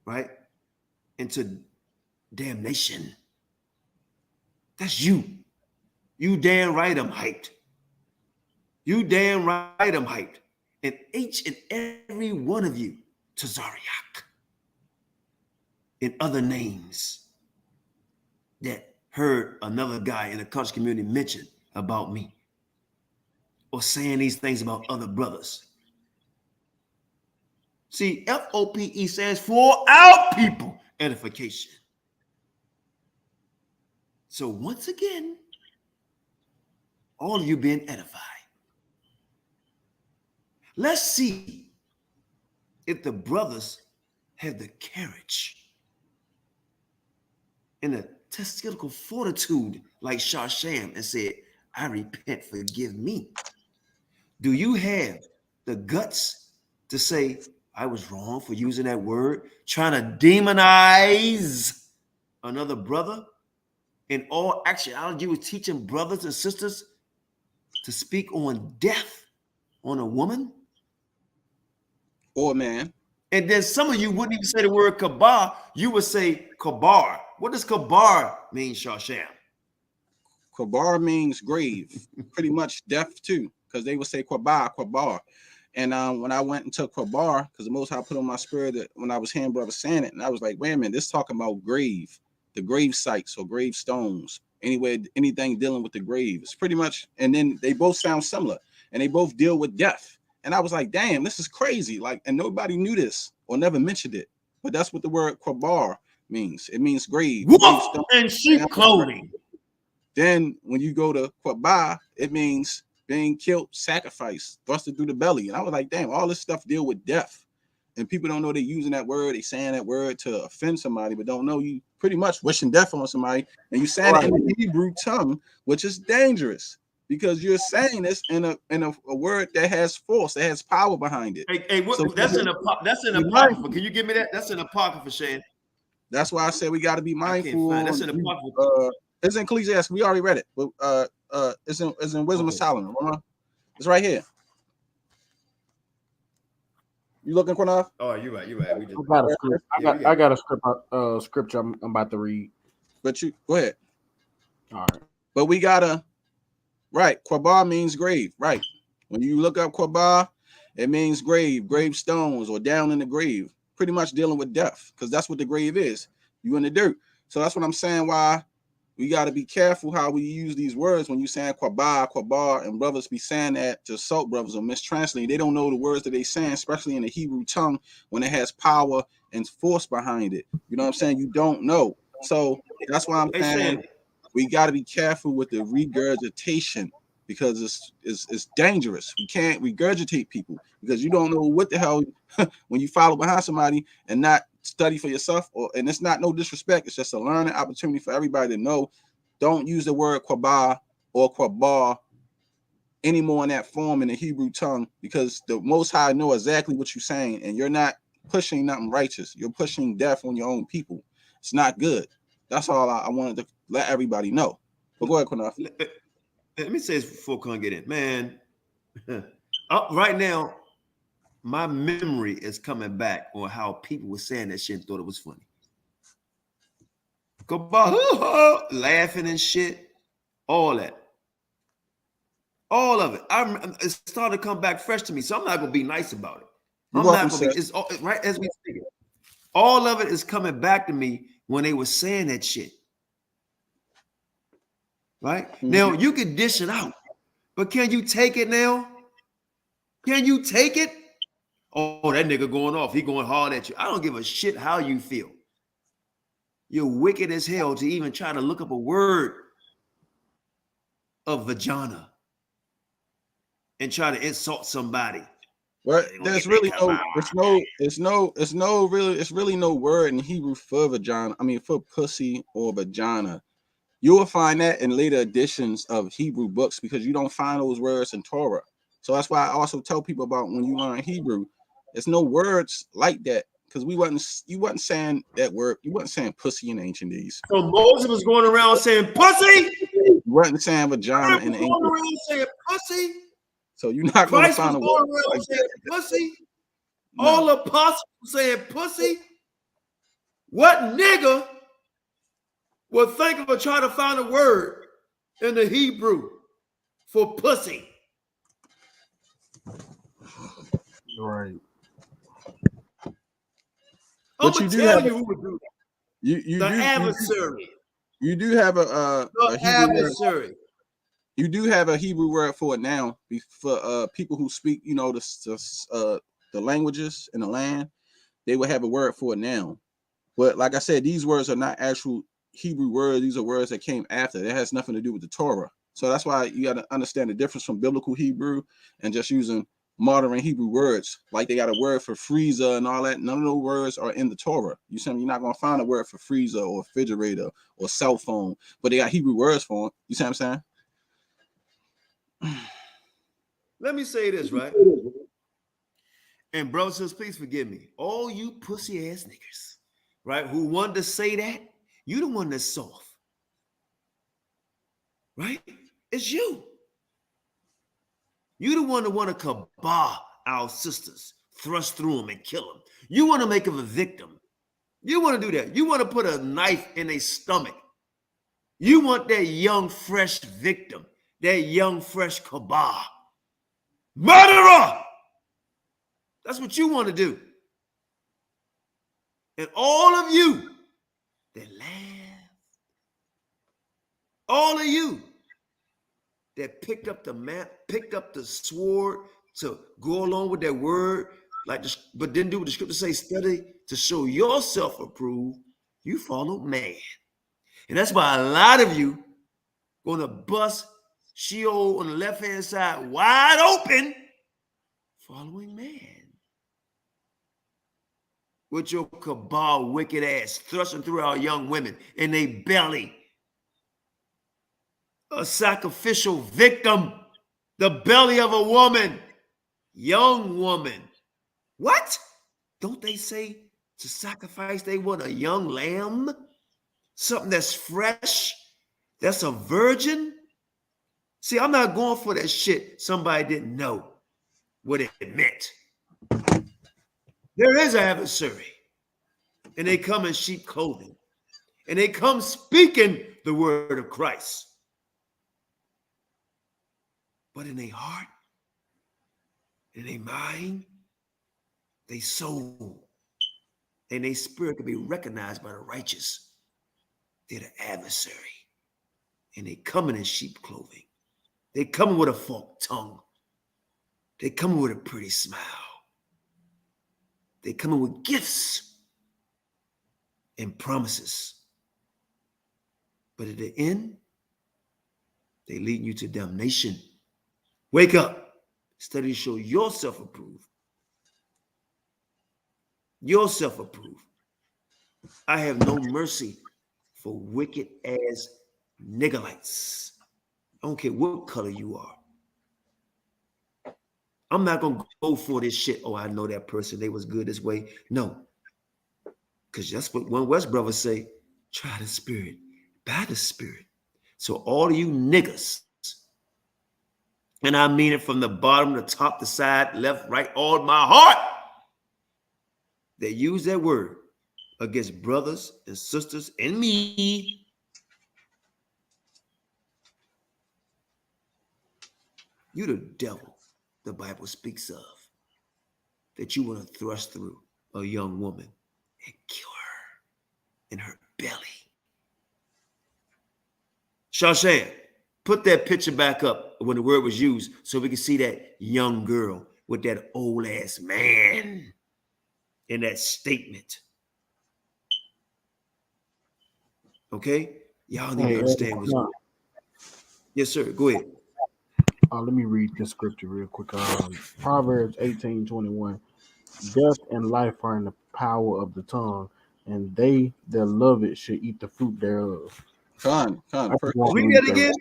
right, into damnation. That's you. You damn right I'm hyped. You damn right I'm hyped. And each and every one of you, Tazariak, and other names that heard another guy in the country community mention about me or saying these things about other brothers. See, FOPE stands for our people edification. So once again, all of you being edified. Let's see if the brothers have the courage and the testicle fortitude like Shasham and said, I repent, forgive me. Do you have the guts to say, I was wrong for using that word, trying to demonize another brother. In all actuality, you was teaching brothers and sisters to speak on death on a woman or man. And then some of you wouldn't even say the word Qabah. You would say Kabar. What does Kabar mean, Shawsham? Qabar means grave, pretty much death too, because they would say Qabar. And when I went into Qabar, because the Most High put on my spirit that when I was hearing brother saying it, and I was like, wait a minute, this talking about grave, the grave sites or grave stones, anyway, anything dealing with the grave. It's pretty much, and then they both sound similar, and they both deal with death. And I was like, damn, this is crazy. Like, and nobody knew this or never mentioned it. But that's what the word Qabar means. It means grave. Wolf and sheep clothing. Then when you go to Qabah, it means being killed, sacrificed, thrusted through the belly. And I was like, damn, all this stuff deal with death. And people don't know they're using that word. They saying that word to offend somebody, but don't know you pretty much wishing death on somebody. And you saying it in the Hebrew tongue, which is dangerous because you're saying this in a word that has force, that has power behind it. Hey, what, so that's an apocrypha. Can you give me that? That's an apocrypha, Shane. That's why I said we got to be mindful. That's an apocrypha. It's in Ecclesiastes. We already read it. But it's in Wisdom of Solomon. Remember? It's right here. You looking, Qanath? Oh, you're right. We just I got a scripture I'm about to read. But you go ahead. All right. But we gotta Qabah means grave. Right. When you look up Qabah, it means grave, gravestones, or down in the grave. Pretty much dealing with death, because that's what the grave is. You in the dirt. So that's what I'm saying. Why we got to be careful how we use these words when you saying Qabah, and brothers be saying that to assault brothers or mistranslate. They don't know the words that they saying, especially in the Hebrew tongue when it has power and force behind it. You know what I'm saying? You don't know. So that's why I'm saying we got to be careful with the regurgitation because it's dangerous. We can't regurgitate people because you don't know what the hell when you follow behind somebody and not study for yourself, and it's not no disrespect. It's just a learning opportunity for everybody to know. Don't use the word Qabah or Qabar anymore in that form in the Hebrew tongue because the Most High know exactly what you're saying, and you're not pushing nothing righteous. You're pushing death on your own people. It's not good. That's all I wanted to let everybody know. But go ahead, Qanath. Let me say this before Con get in. Man, right now, my memory is coming back on how people were saying that shit and thought it was funny. Laughing and shit. All that. All of it. It started to come back fresh to me, so I'm not going to be nice about it. I'm not going to be. It's all, right as we speak. All of it is coming back to me when they were saying that shit. Right? Mm-hmm. Now, you can dish it out, but can you take it now? Can you take it? Oh, that nigga going off. He going hard at you. I don't give a shit how you feel. You're wicked as hell to even try to look up a word of vagina and try to insult somebody. Well, there's really it's really no word in Hebrew for vagina. I mean, for pussy or vagina. You will find that in later editions of Hebrew books because you don't find those words in Torah. So that's why I also tell people about when you learn Hebrew, there's no words like that because you wasn't saying that word. You wasn't saying pussy in ancient days. So Moses was going around saying pussy. You wasn't saying vagina in ancient. Going around saying pussy. So you're not going to find a word like saying pussy. No. All the apostles saying pussy. What nigga would think of trying to find a word in the Hebrew for pussy? Right. I'm gonna tell you who would do that. The adversary. You do have a adversary. You do have a Hebrew word for it now for people who speak, the languages in the land. They would have a word for it now. But like I said, these words are not actual Hebrew words. These are words that came after. That has nothing to do with the Torah. So that's why you got to understand the difference from biblical Hebrew and just using modern Hebrew words. Like they got a word for freezer and all that. None of those words are in the Torah. You see, you're not going to find a word for freezer or refrigerator or cell phone, but they got Hebrew words for it. You see what I'm saying? Let me say this, right? And brothers, please forgive me. All you pussy ass niggas, right, who wanted to say that, you the one that's soft. Right? It's you. You the one that want to Qabah our sisters, thrust through them and kill them. You want to make them a victim. You want to do that. You want to put a knife in their stomach. You want that young, fresh victim, that young, fresh Qabah. Murderer! That's what you want to do. And all of you that laugh, all of you that picked up the map, picked up the sword to go along with that word, like this, but didn't do what the scripture say, study to show yourself approved, you followed man. And that's why a lot of you going to bust Sheol on the left-hand side wide open, following man. With your Qabah wicked ass thrusting through our young women in their belly. A sacrificial victim, the belly of a woman, young woman. What? Don't they say to sacrifice they want a young lamb? Something that's fresh, that's a virgin? See, I'm not going for that shit somebody didn't know what it meant. There is an adversary, and they come in sheep clothing, and they come speaking the word of Christ. But in their heart, in their mind, their soul, and their spirit can be recognized by the righteous. They're the adversary, and they coming in sheep clothing. They coming with a forked tongue. They coming with a pretty smile. They coming with gifts and promises. But at the end, they lead you to damnation. Wake up. Study to show yourself approved. Yourself approved. I have no mercy for wicked ass niggerites. I don't care what color you are. I'm not going to go for this shit. Oh, I know that person. They was good this way. No. Because that's what one West brothers say. Try the spirit. By the spirit. So all of you niggas, and I mean it from the bottom, the top, the side, left, right, all my heart, that use that word against brothers and sisters and me, you the devil the Bible speaks of, that you want to thrust through a young woman and kill her in her belly. Shashan, put that picture back up when the word was used so we can see that young girl with that old ass man in that statement. Okay? Y'all need to understand what's going on. Yes, sir. Go ahead. Let me read this scripture real quick. Proverbs 18:21. Death and life are in the power of the tongue, and they that love it should eat the fruit thereof. Read that again.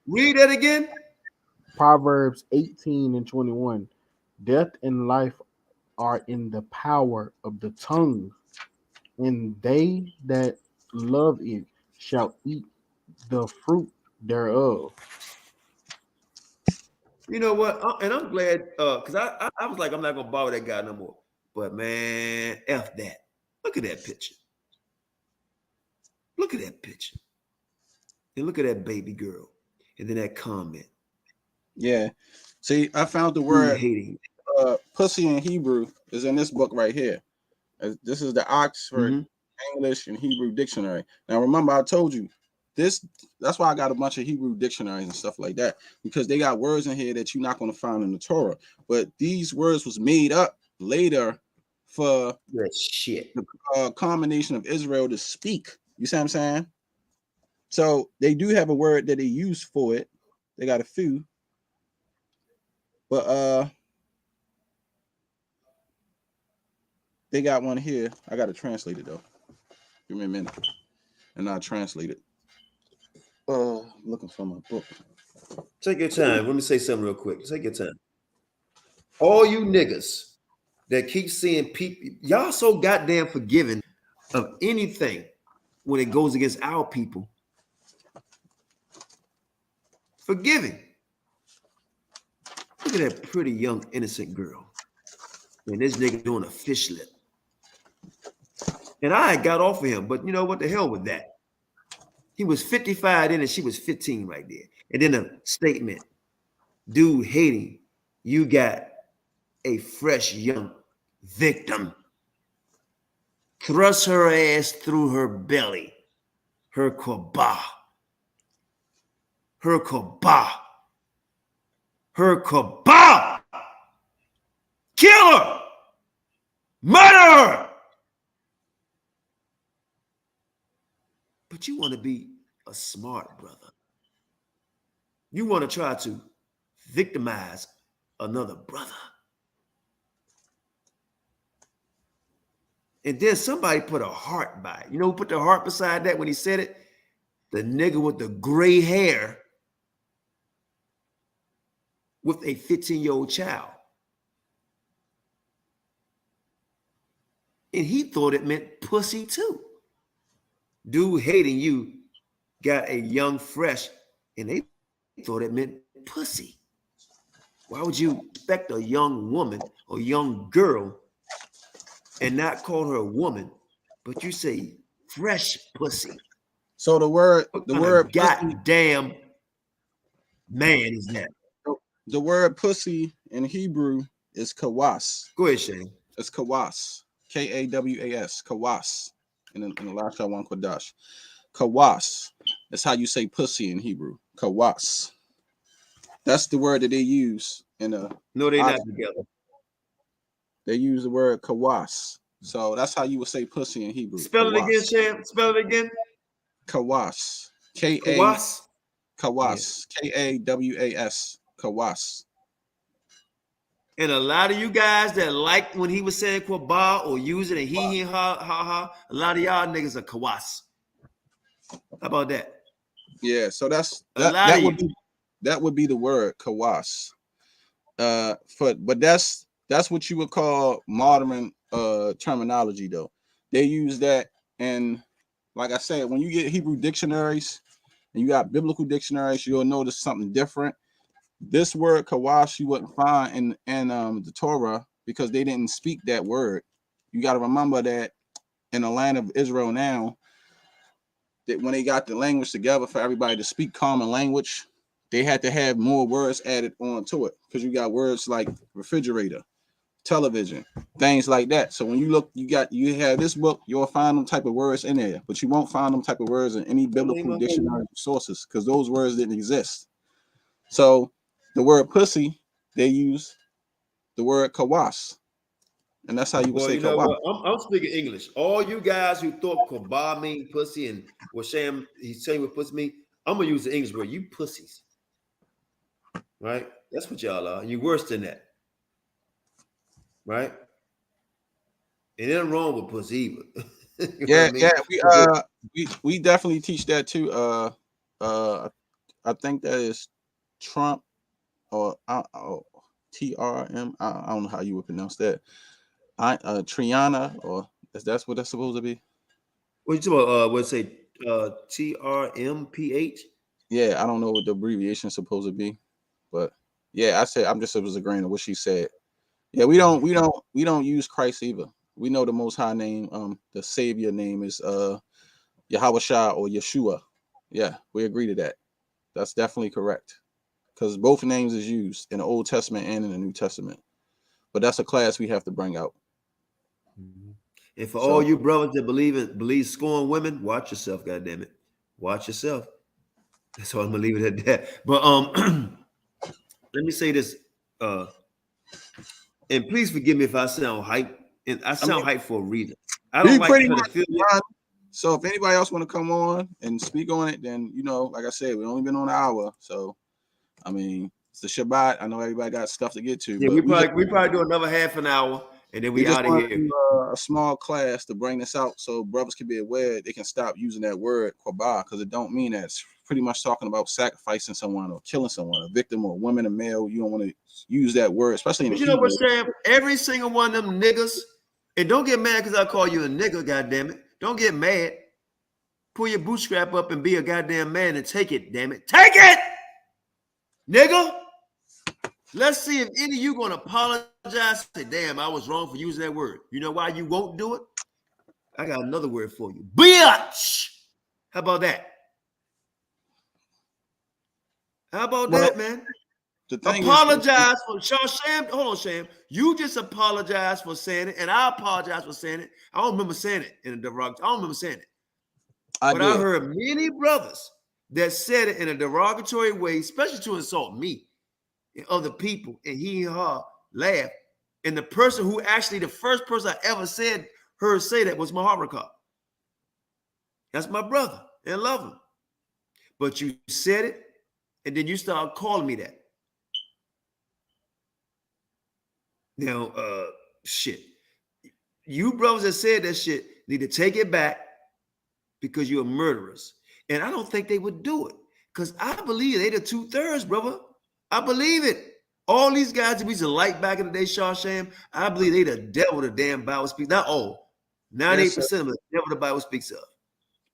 Read that again. Proverbs 18:21. Death and life are in the power of the tongue, and they that love it shall eat the fruit thereof. You know what? And I'm glad, because I was like, I'm not gonna bother that guy no more. But man, F that. Look at that picture. Look at that picture. And look at that baby girl. And then that comment. Yeah. See, I found the word pussy in Hebrew is in this book right here. This is the Oxford English and Hebrew Dictionary. Now, remember, I told you that's why I got a bunch of Hebrew dictionaries and stuff like that, because they got words in here that you're not going to find in the Torah. But these words was made up later for the combination of Israel to speak. You see what I'm saying? So they do have a word that they use for it. They got a few. But they got one here. I got to translate it though. Give me a minute. And I'll translate it. Looking for my book. Take your time. Let me say something real quick. Take your time. All you niggas that keep seeing people. Y'all so goddamn forgiving of anything when it goes against our people. Forgiving. Look at that pretty young innocent girl. And this nigga doing a fish lip. And I got off of him, but you know what the hell with that? He was 55 then and she was 15 right there. And then a statement, dude hating, you got a fresh young victim. Thrust her ass through her belly, her Qabah, her Qabah, her Qabah. Kill her, murder her. But you want to be a smart brother. You want to try to victimize another brother. And then somebody put a heart by it. You know who put the heart beside that when he said it? The nigga with the gray hair with a 15-year-old child. And he thought it meant pussy too. Dude hating you got a young fresh, and they thought it meant pussy. Why would you expect a young woman or young girl and not call her a woman, but you say fresh pussy? So the word goddamn man is that? The word pussy in Hebrew is kawas. Go ahead, Shane. It's kawas. Kawas. Kawas. In the last one, Kodash. Kawas. That's how you say pussy in Hebrew. Kawas. That's the word that they use in a. No, they're not together. They use the word kawas. So that's how you would say pussy in Hebrew. Spell it again, Sham. Spell it again. Kawas. Kawas. Kawas. Kawas. Kawas. And a lot of you guys that liked when he was saying Qabah or using a he, ha, a lot of y'all niggas are kawas. How about that? Yeah, so that would be the word kawas. But that's what you would call modern terminology though. They use that, and like I said, when you get Hebrew dictionaries and you got biblical dictionaries, you'll notice something different. This word kawash you wouldn't find in the Torah because they didn't speak that word. You got to remember that in the land of Israel now, that when they got the language together for everybody to speak common language, they had to have more words added onto it because you got words like refrigerator, television, things like that. So when you look, you have this book, you'll find them type of words in there, but you won't find them type of words in any biblical dictionary sources because those words didn't exist. So the word pussy, they use the word kawas. And that's how you would say kawas. I'm speaking English. All you guys who thought Qabah mean pussy and what he's saying what pussy mean, I'm going to use the English word. You pussies. Right? That's what y'all are. You're worse than that. Right? And nothing wrong with pussy either. We definitely teach that too. I think that is Trump or TRM. I don't know how you would pronounce that. Triana, or that's what that's supposed to be. What you talking about? What's say TRMPH? Yeah, I don't know what the abbreviation is supposed to be, but yeah, I'm just it was agreeing to what she said. Yeah, we don't use Christ either. We know the Most High name, the Savior name is Yahawashi or Yeshua. Yeah, we agree to that. That's definitely correct. Because both names is used in the Old Testament and in the New Testament. But that's a class we have to bring out. And for all you brothers that believe scorn women, watch yourself, goddammit. Watch yourself. That's all I'm gonna leave it at that. But let me say this. And please forgive me if I sound hype. And I sound hype for a reason. I don't like to feel it. So if anybody else want to come on and speak on it, then like I said, we've only been on an hour. So I mean, it's the Shabbat. I know everybody got stuff to get to. Yeah, we probably do another half an hour, and then We we just out of want to here. do a small class to bring this out so brothers can be aware they can stop using that word Qabah, because it don't mean that. It's pretty much talking about sacrificing someone or killing someone, a victim or a woman, a male. You don't want to use that word, especially in But the you know what, Hebrew. Sam? Every single one of them niggas, and don't get mad because I call you a nigga, goddamn it. Don't get mad. Pull your bootstrap up and be a goddamn man and take it, damn it. Take it, nigga. Let's see if any of you gonna apologize. Say, damn, I was wrong for using that word. You know why you won't do it? I got another word for you. Bitch. How about that? How about that, man? The thing Apologize for Sham. Hold on, Sham. You just apologize for saying it, and I apologize for saying it. I don't remember saying it in a derogatory. I don't remember saying it. I But did. I heard many brothers that said it in a derogatory way, especially to insult me and other people, and he and her laughed. And the person who actually, the first person I ever heard say that was Maharakah. That's my brother, and I love him. But you said it, and then you started calling me that. Now, shit. You brothers that said that shit need to take it back because you're murderers. And I don't think they would do it because I believe they the 2/3, brother. I believe it. All these guys that we used to like back in the day, Sham, I believe they the devil the damn Bible speaks. Not all. 98% of them, the devil the Bible speaks of.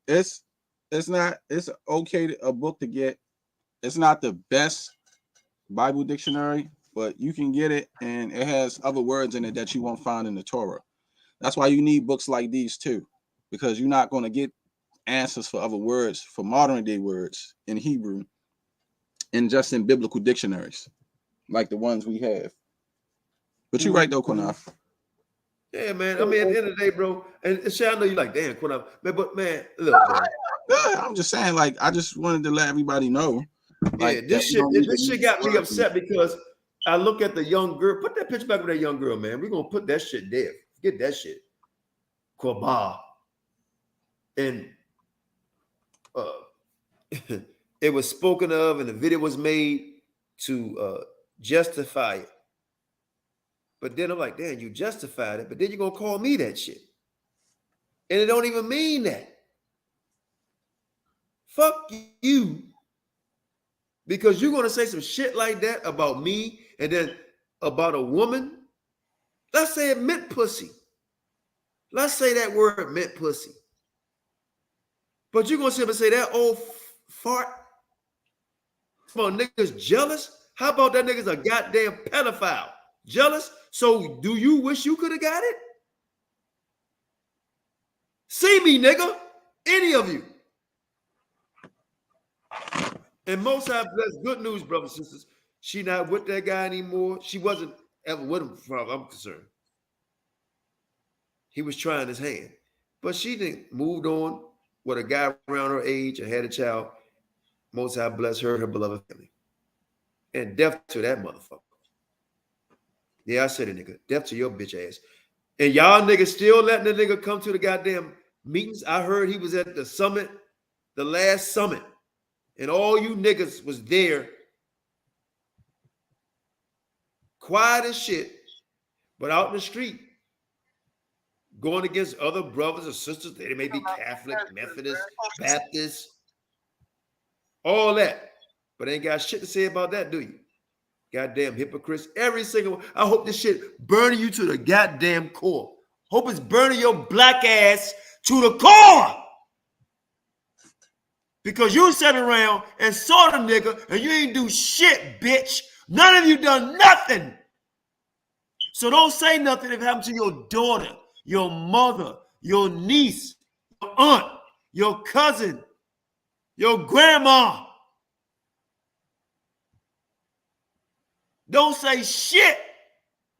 It's not, it's okay a book to get. It's not the best Bible dictionary, but you can get it, and it has other words in it that you won't find in the Torah. That's why you need books like these too, because you're not going to get answers for other words, for modern day words in Hebrew, and just in biblical dictionaries like the ones we have. But you're right though, Qanath. Yeah, man. I mean, at the end of the day, bro, and Shay, I know you like, damn, Qanath, man, but man, look, man. I'm just saying, like, I just wanted to let everybody know. Like, yeah, this shit got me upset because I look at the young girl. Put that picture back with that young girl, man. We're gonna put that shit there. Get that shit. Qabah. And it was spoken of, and the video was made to justify it. But then I'm like, damn, you justified it, but then you're gonna call me that shit. And it don't even mean that. Fuck you. Because you're gonna say some shit like that about me and then about a woman. Let's say it meant pussy. Let's say that word meant pussy. But you're gonna sit up and say that old fart. Come on, niggas jealous? How about that nigga's a goddamn pedophile? Jealous? So do you wish you could have got it? See me, nigga. Any of you. And most times, that's good news, brothers and sisters. She not with that guy anymore. She wasn't ever with him, as far as I'm concerned. He was trying his hand. But she didn't moved on with a guy around her age and had a child. Most High bless her and her beloved family. And death to that motherfucker. Yeah, I said it, nigga. Death to your bitch ass. And y'all niggas still letting the nigga come to the goddamn meetings. I heard he was at the summit, the last summit. And all you niggas was there. Quiet as shit. But out in the street. Going against other brothers or sisters. They may be Catholic, Methodist, Baptist. All that. But ain't got shit to say about that, do you? Goddamn hypocrites. Every single one. I hope this shit burning you to the goddamn core. Hope it's burning your black ass to the core. Because you sat around and saw the nigga and you ain't do shit, bitch. None of you done nothing. So don't say nothing if it happened to your daughter, your mother, your niece, your aunt, your cousin, your grandma. Don't say shit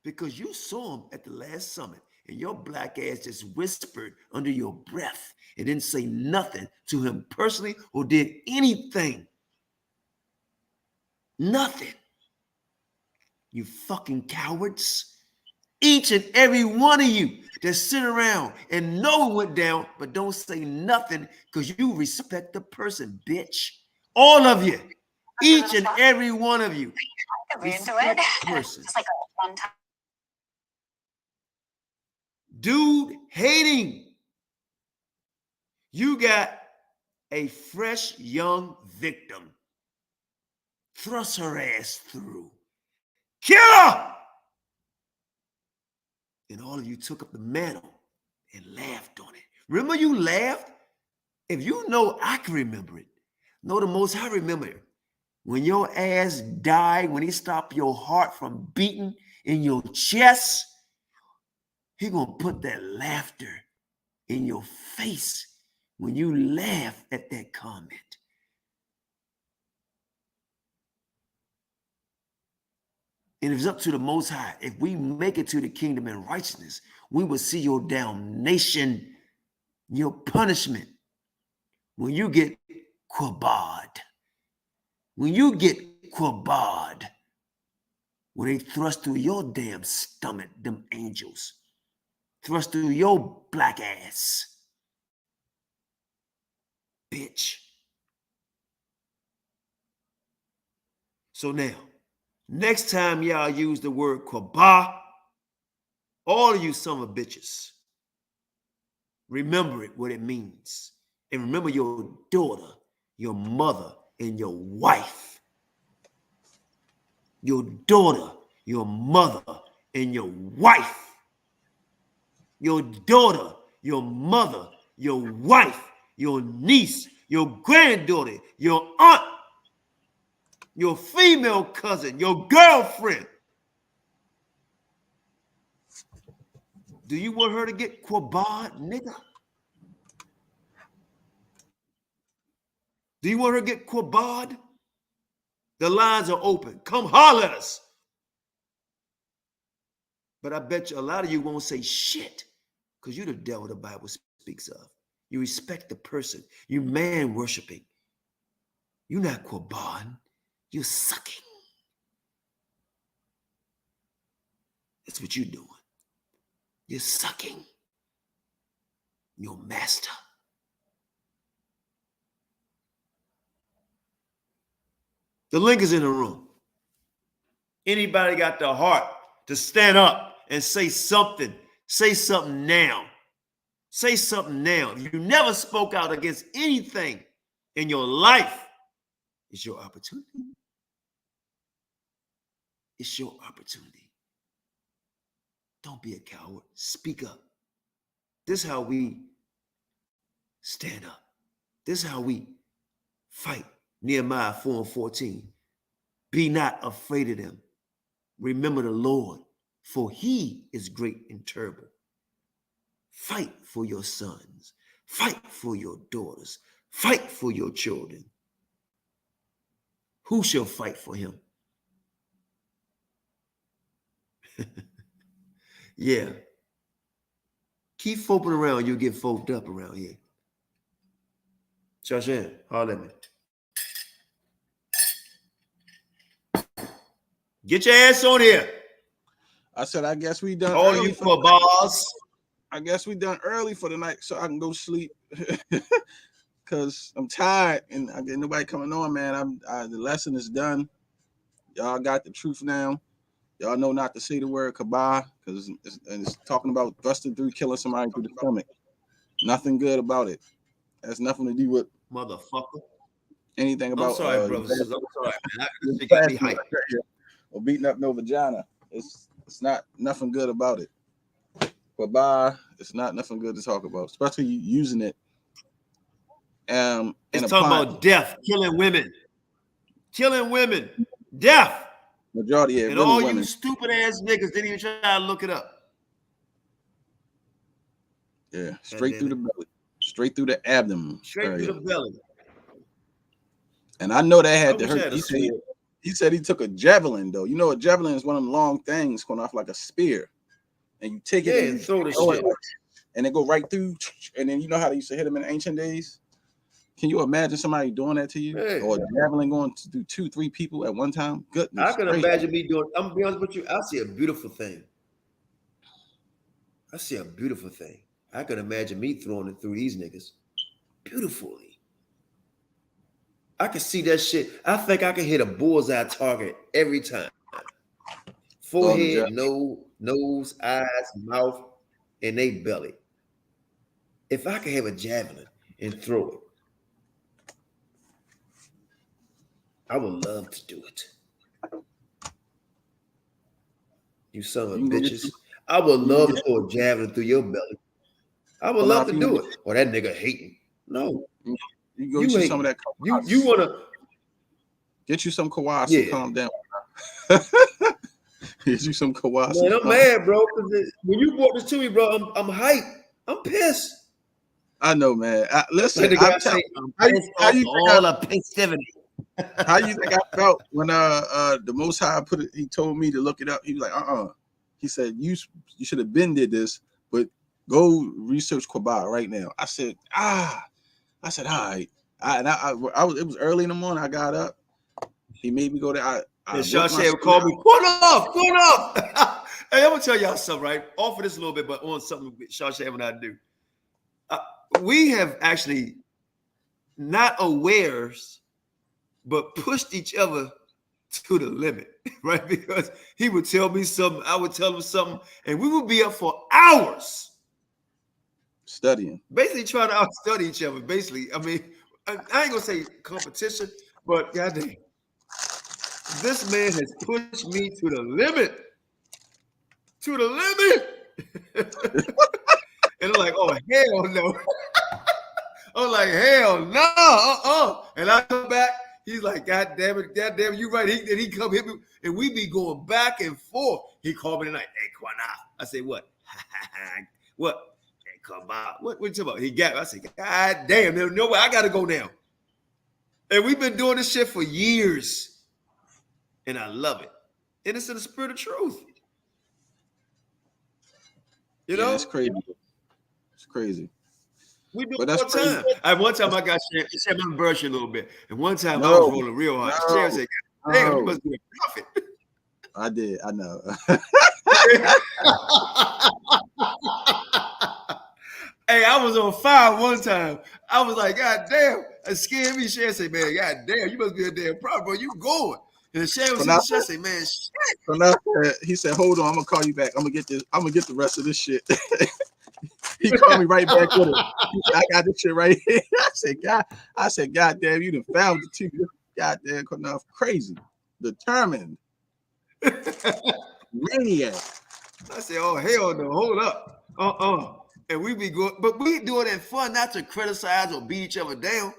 because you saw him at the last summit and your black ass just whispered under your breath and didn't say nothing to him personally or did anything. Nothing. You fucking cowards. Each and every one of you that sit around and know it went down, but don't say nothing because you respect the person, bitch. All of you. Each and every one of you. Respect the person. dude hating. You got a fresh young victim. Thrust her ass through. Kill her! And all of you took up the mantle and laughed on it. Remember you laughed? If you know, I can remember it. Know the Most High remember it. When your ass died, when he stopped your heart from beating in your chest, he gonna put that laughter in your face when you laugh at that comment. And it's up to the Most High. If we make it to the kingdom in righteousness, we will see your damnation, your punishment. When you get Qabah, when you get Qabah, when they thrust through your damn stomach, them angels, thrust through your black ass, bitch. So now, next time y'all use the word Qabah, all of you son of bitches, remember it, what it means. And remember your daughter, your mother, and your wife. Your daughter, your mother, and your wife. Your daughter, your mother, your wife, your niece, your granddaughter, your aunt, your female cousin, your girlfriend. Do you want her to get Qabah, nigga? Do you want her to get Qabah? The lines are open. Come holler at us. But I bet you a lot of you won't say shit because you're the devil the Bible speaks of. You respect the person. You man worshiping. You're not Qabah. You're sucking. That's what you're doing. You're sucking your master. The link is in the room. Anybody got the heart to stand up and say something? Say something now. Say something now. If you never spoke out against anything in your life, it's your opportunity. It's your opportunity. Don't be a coward. Speak up. This is how we stand up. This is how we fight. Nehemiah 4:14. Be not afraid of them. Remember the Lord, for he is great and terrible. Fight for your sons. Fight for your daughters. Fight for your children. Who shall fight for him? Yeah. Keep foping around, you'll get foped up around here. Shashan, holler at me. Get your ass on here. I said, I guess we done. All you Qabahs. I guess we done early for the night so I can go sleep. Because I'm tired and I get nobody coming on, man. The lesson is done. Y'all got the truth now. Y'all know not to say the word Qabah because it's talking about thrusting through, killing somebody through the stomach. Nothing good about it. Has nothing to do with motherfucker. Anything about. I'm sorry, brothers. I'm sorry, man. This got me hyped. Or beating up no vagina. It's not nothing good about it. Qabah, it's not nothing good to talk about, especially using it. It's talking about death, killing women, death. Majority of and all women. You stupid ass niggas didn't even try to look it up. Yeah, straight through the belly, straight through the abdomen, straight through the belly. And I know that had to hurt. He said he took a javelin though. You know, a javelin is one of them long things going off like a spear, and you take it and throw the shit, and it go right through. And then you know how they used to hit them in ancient days. Can you imagine somebody doing that to you? Hey. Or a javelin going to do 2-3 people at one time? Goodness. I can imagine me doing. I'm gonna be honest with you. I see a beautiful thing. I can imagine me throwing it through these niggas beautifully. I can see that shit. I think I can hit a bullseye target every time. Forehead, nose, eyes, mouth. in their belly. If I could have a javelin and throw it, I would love to do it. You son of bitches. I would love to throw a javelin through your belly. I would love to do it. Or that nigga hating. No. You go get some of that. You want to get you some kawas to calm down. Get you some kawas. Man, I'm mad, bro. When you brought this to me, bro, I'm hyped. I'm pissed. I know, man. Listen, how you think all the festivity. How you think I felt when the Most High put it? He told me to look it up. He was like, He said you should have been did this, but go research Qabah right now. I said, all right. It was early in the morning. I got up. He made me go there. Shashay would call me, put off. Hey, I'm gonna tell y'all something, right? Off of this a little bit, but on something Shashay and I do. We have actually not awares, but pushed each other to the limit, right? Because he would tell me something, I would tell him something, and we would be up for hours studying, basically trying to outstudy each other. Basically, I mean, I ain't gonna say competition, but goddamn, this man has pushed me to the limit. And I'm like, oh hell no. I'm like, hell no, And I come back, he's like, God damn it, you right. He come hit me, and we be going back and forth. He called me tonight, hey, Qanath. I said, what? What? Hey, Qabah. What you talking about? He got me. I said, God damn, there's no way, I gotta go now. And we've been doing this shit for years. And I love it. And it's in the spirit of truth. You know? It's crazy. It's crazy. We do it all the time. One time I got shared my version a little bit. And one time I was rolling real hard. Shared said, damn, you must be a prophet. I did. I know. Hey, I was on fire one time. I was like, God damn. It scared me. Shared said, man, God damn, you must be a damn prophet, bro. You going. And Shared was say, man, shit. He said, hold on, I'm gonna call you back. I'm gonna get the rest of this shit. He called me right back with it. He said, I got this shit right here. I said, God damn, you done found it too. Goddamn, Qanath, crazy, determined, maniac. I said, oh hell no, hold up, And we be good, but we do it in fun, not to criticize or beat each other down.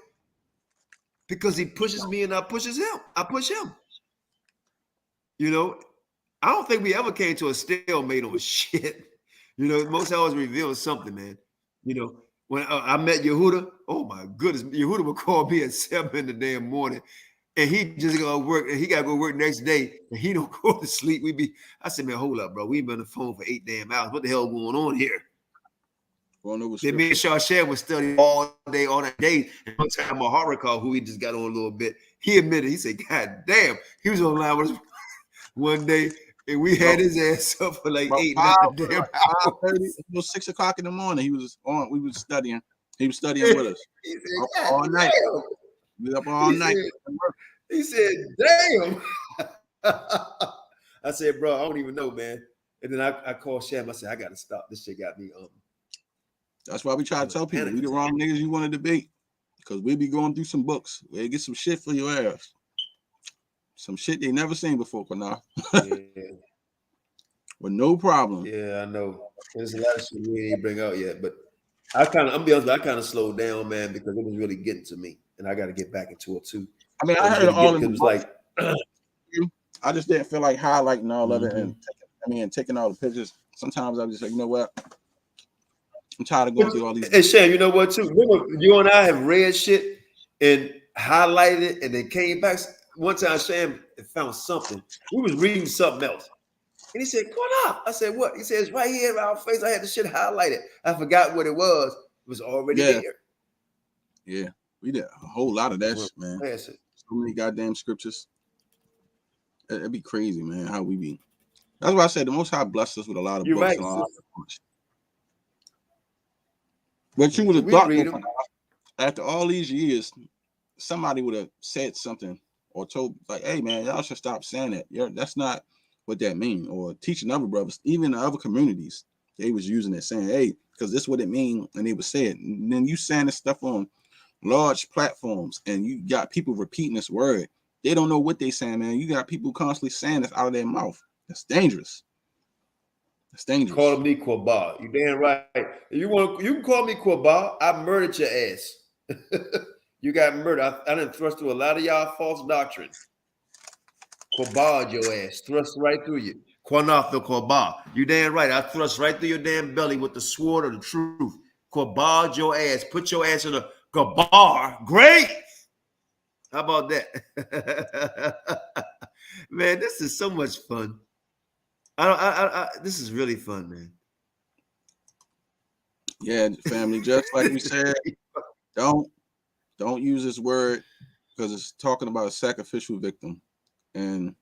Because he pushes me and I push him. You know, I don't think we ever came to a stalemate on shit. You know, most always reveal something, man. You know, when I met Yehuda, oh my goodness, Yehuda would call me at 7 in the damn morning, and he just go to work, and he got to go to work next day, and he don't go to sleep. I said, man, hold up, bro. We've been on the phone for 8 damn hours. What the hell going on here? Then me and Shashay would study all day, all that day. And one time, my heart recall, who he just got on a little bit, he admitted, he said, God damn, he was online with us one day, and we had his ass up for like 8, 9 damn hours. It was 6 o'clock in the morning. He was on. We was studying. He was studying with us. He said, all night. We up all night. He said, damn. I said, bro, I don't even know, man. And then I called Sham. I said, I got to stop. This shit got me That's why we try to tell people, we the wrong niggas you want to debate. Because we be going through some books. We get some shit for your ass. Some shit they never seen before, Qanath. Yeah. With no problem. Yeah, I know. There's a lot of shit we ain't bring out yet. But I'm be honest, I kind of slowed down, man, because it was really getting to me. And I got to get back into it too. I mean, I heard all of it. Was like I just didn't feel like highlighting all of it and taking all the pictures. Sometimes I was just like, you know what? I'm tired of going through all these. And Shane, you know what too? Remember, you and I have read shit and highlighted it and then came back. One time Shane found something. We was reading something else. And he said, Qanath. I said, what? He said, it's right here in our face. I had the shit highlighted. I forgot what it was. It was already there. Yeah. We did a whole lot of that shit, man. So many goddamn scriptures. It'd be crazy, man, how we be. That's why I said the Most High blessed us with a lot of books. Right. And a lot of books. But you would have thought, after all these years, somebody would have said something or told, like, hey, man, y'all should stop saying that. That's not what that means. Or teaching other brothers, even in other communities, They was using it saying, hey, because this is what it mean, and they would say it. And then you saying this stuff on large platforms, and you got people repeating this word. They don't know what they saying, man. You got people constantly saying this out of their mouth. That's dangerous. That's dangerous. Call me Qabah. You damn right. You can call me Qabah. I murdered your ass. You got murdered. I done thrust through a lot of y'all false doctrine. Qabah your ass. Thrust right through you. Qanath the Qabah. You damn right. I thrust right through your damn belly with the sword of the truth. Qabah your ass. Put your ass in a Qabah. Great. How about that? Man, this is so much fun. This is really fun, man. Yeah, family, just like we said, don't use this word because it's talking about a sacrificial victim. And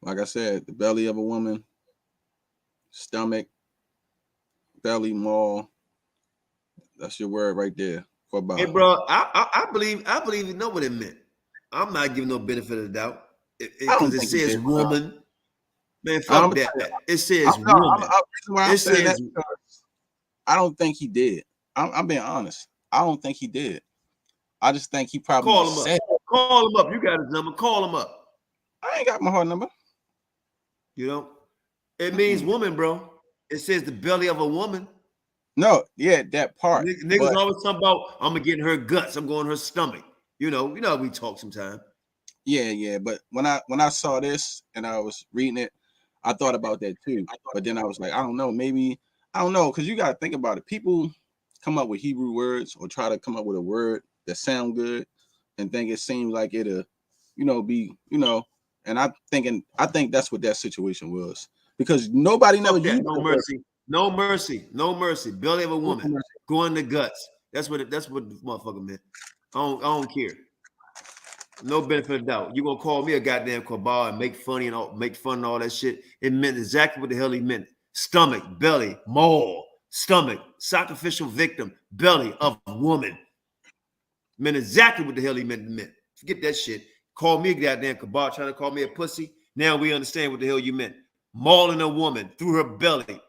like I said, the belly of a woman, stomach, belly, maul. That's your word right there. Hey, bro, I believe you know what it meant. I'm not giving no benefit of the doubt because it says woman. Man, fuck that. It says woman. I don't think he did. I'm being honest. I don't think he did. I just think he probably said it. Call him up. You got his number. Call him up. I ain't got my hard number. You know, it means woman, bro. It says the belly of a woman. No, yeah, that part. Niggas always talking about I'm gonna get in her guts. I'm going her stomach. You know we talk sometimes. Yeah. But when I saw this and I was reading it, I thought about that too. But then I was like, I don't know, because you gotta think about it. People come up with Hebrew words or try to come up with a word that sound good and think it seems like it'll, be, and I think that's what that situation was. Because nobody never used no mercy. Belly of a woman, go in the guts. That's what the motherfucker meant. I don't care. No benefit of doubt. You gonna call me a goddamn Qabah and make fun and all that shit? It meant exactly what the hell he meant. Stomach, belly, maul, stomach, sacrificial victim, belly of a woman. Meant exactly what the hell he meant. Forget that shit. Call me a goddamn Qabah, trying to call me a pussy. Now we understand what the hell you meant. Mauling a woman through her belly.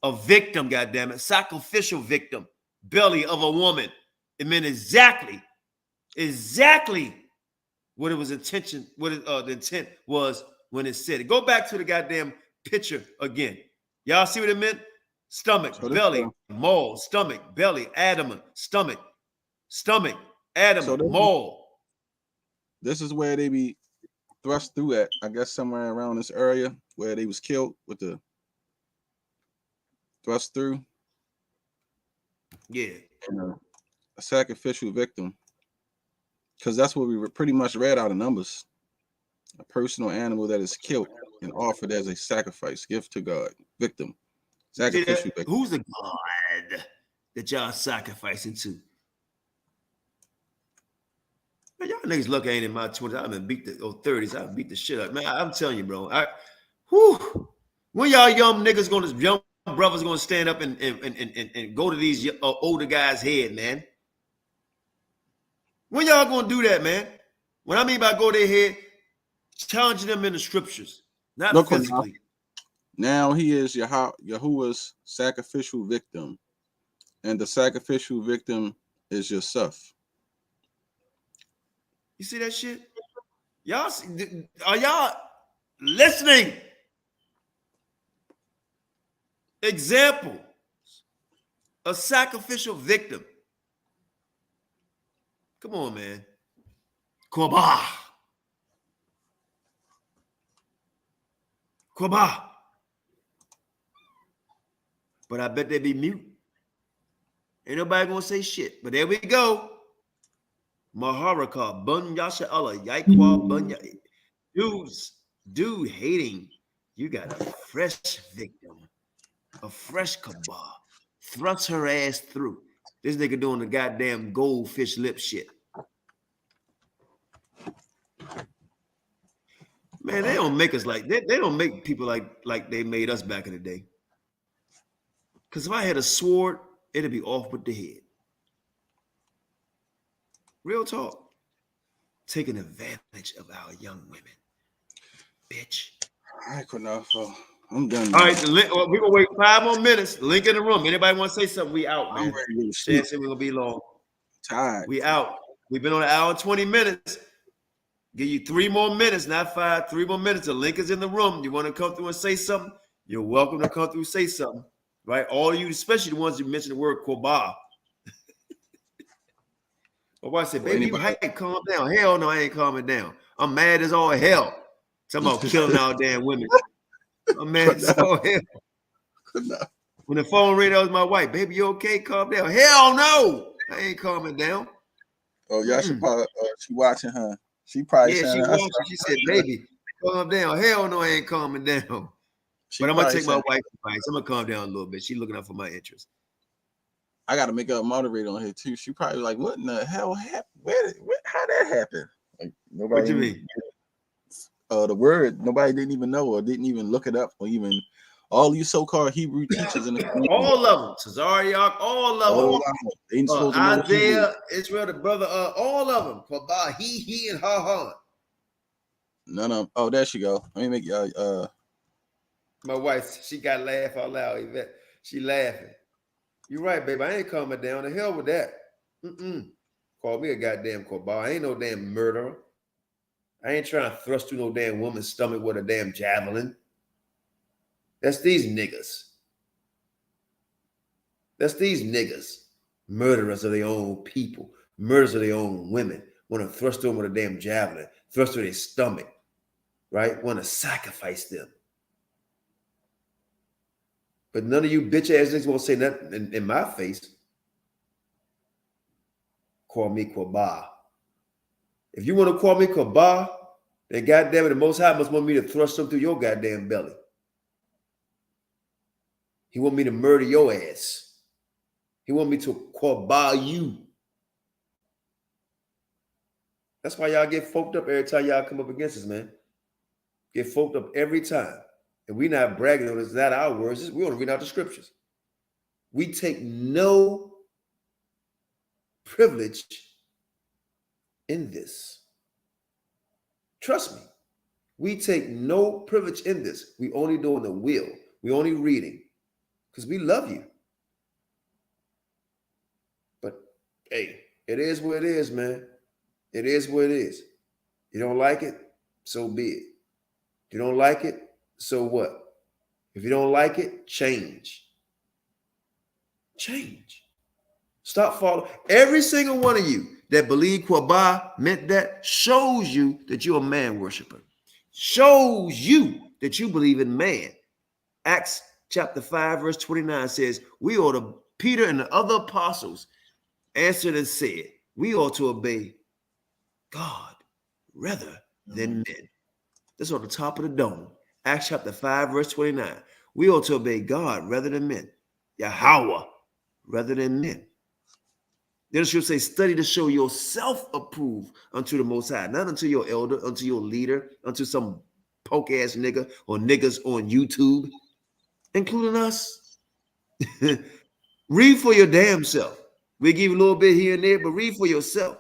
A victim, goddammit, sacrificial victim, belly of a woman. It meant exactly what it was the intent was when it said it. Go back to the goddamn picture again. Y'all see what it meant? Stomach, belly, maul, stomach, belly, adamant, stomach, adamant, maul. This is where they be thrust through at, I guess somewhere around this area where they was killed with the thrust through. Yeah. A sacrificial victim. Because that's what we pretty much read out of Numbers. A personal animal that is killed and offered as a sacrifice, gift to God. Victim. Sacrificial victim. Who's the God that y'all sacrificing to? Man, y'all niggas look ain't in my 20s. I've been beat the 30s. I beat the shit up. Man, I'm telling you, bro. When y'all young brothers gonna stand up and go to these older guys' head, man? When y'all gonna do that, man? When I mean by go to their head, challenging them in the scriptures, not physically. Now he is Yahuwah's sacrificial victim, and the sacrificial victim is yourself. You see that shit? Are y'all listening? Example, a sacrificial victim. Come on, man. Qabah. But I bet they be mute. Ain't nobody gonna say shit. But there we go. Maharaka, Bun Yasha Allah, Yaikwa, Bun Dude hating. You got a fresh victim, a fresh Qabah. Thrust her ass through. This nigga doing the goddamn goldfish lip shit. Man, they don't make us like they don't make people like they made us back in the day. Because if I had a sword, it'd be off with the head. Real talk. Taking advantage of our young women. Bitch. All right, Qanath. I'm done. All right, we're gonna wait 5 more minutes. Link in the room. Anybody want to say something? We out, man. I'm ready to sleep. We're gonna be long. Tired. We out. We've been on an hour and 20 minutes. Give you 3 more minutes, not 5. 3 more minutes. The link is in the room. You want to come through and say something? You're welcome to come through and say something. Right? All of you, especially the ones who mentioned the word Qabah. My wife said, baby, you hype, calm down. Hell no, I ain't calming down. I'm mad as all hell. Talking about killing all damn women. I'm mad as all hell. When the phone rang, that was my wife. Baby, you okay? Calm down. Hell no, I ain't calming down. Oh, y'all should probably, she watching her. She probably she watching. She said, baby, calm down. Hell no, I ain't calming down. But I'm going to take my wife's advice. I'm going to calm down a little bit. She's looking out for my interest. I got to make her a moderator on here, too. She probably like, what in the hell happened? How that happened? Like, nobody. What you mean? The word, nobody didn't even know or didn't even look it up or even all you so-called Hebrew teachers in the community. All of them. Cesariak, all of them. Isaiah, Israel, the brother, all of them. Qabah, he, and Ha. None of them. Oh, there she go. Let me make y'all. My wife, she got laugh out loud. Yvette. She laughing. You're right, baby. I ain't calming down. The hell with that. Call me a goddamn Qabah. I ain't no damn murderer. I ain't trying to thrust through no damn woman's stomach with a damn javelin. That's these niggas. That's these niggas. Murderers of their own people. Murderers of their own women. Want to thrust them with a damn javelin. Thrust through their stomach. Right? Want to sacrifice them. But none of you bitch ass niggas won't say nothing in my face. Call me Qabah. If you want to call me Qabah, then goddamn it, the Most High must want me to thrust them through your goddamn belly. He want me to murder your ass. He want me to Qabah you. That's why y'all get folked up every time y'all come up against us, man. Get folked up every time. And we not bragging on it. It's not our words. We want to read out the scriptures. We take no privilege in this. Trust me. We take no privilege in this. We only doing the will. We only reading. Because we love you. But, hey, it is what it is, man. It is what it is. You don't like it, so be it. You don't like it, so what? If you don't like it, change. Change. Stop following. Every single one of you that believe Qabah meant that shows you that you're a man worshiper. Shows you that you believe in man. Acts chapter 5, verse 29 says, we ought to, Peter and the other apostles answered and said, we ought to obey God rather than men. That's on the top of the dome. Acts chapter 5, verse 29. We ought to obey God rather than men. Yahweh rather than men. Then it should say, study to show yourself approved unto the Most High, not unto your elder, unto your leader, unto some punk ass nigga or niggas on YouTube, including us. Read for your damn self. We give you a little bit here and there, but read for yourself.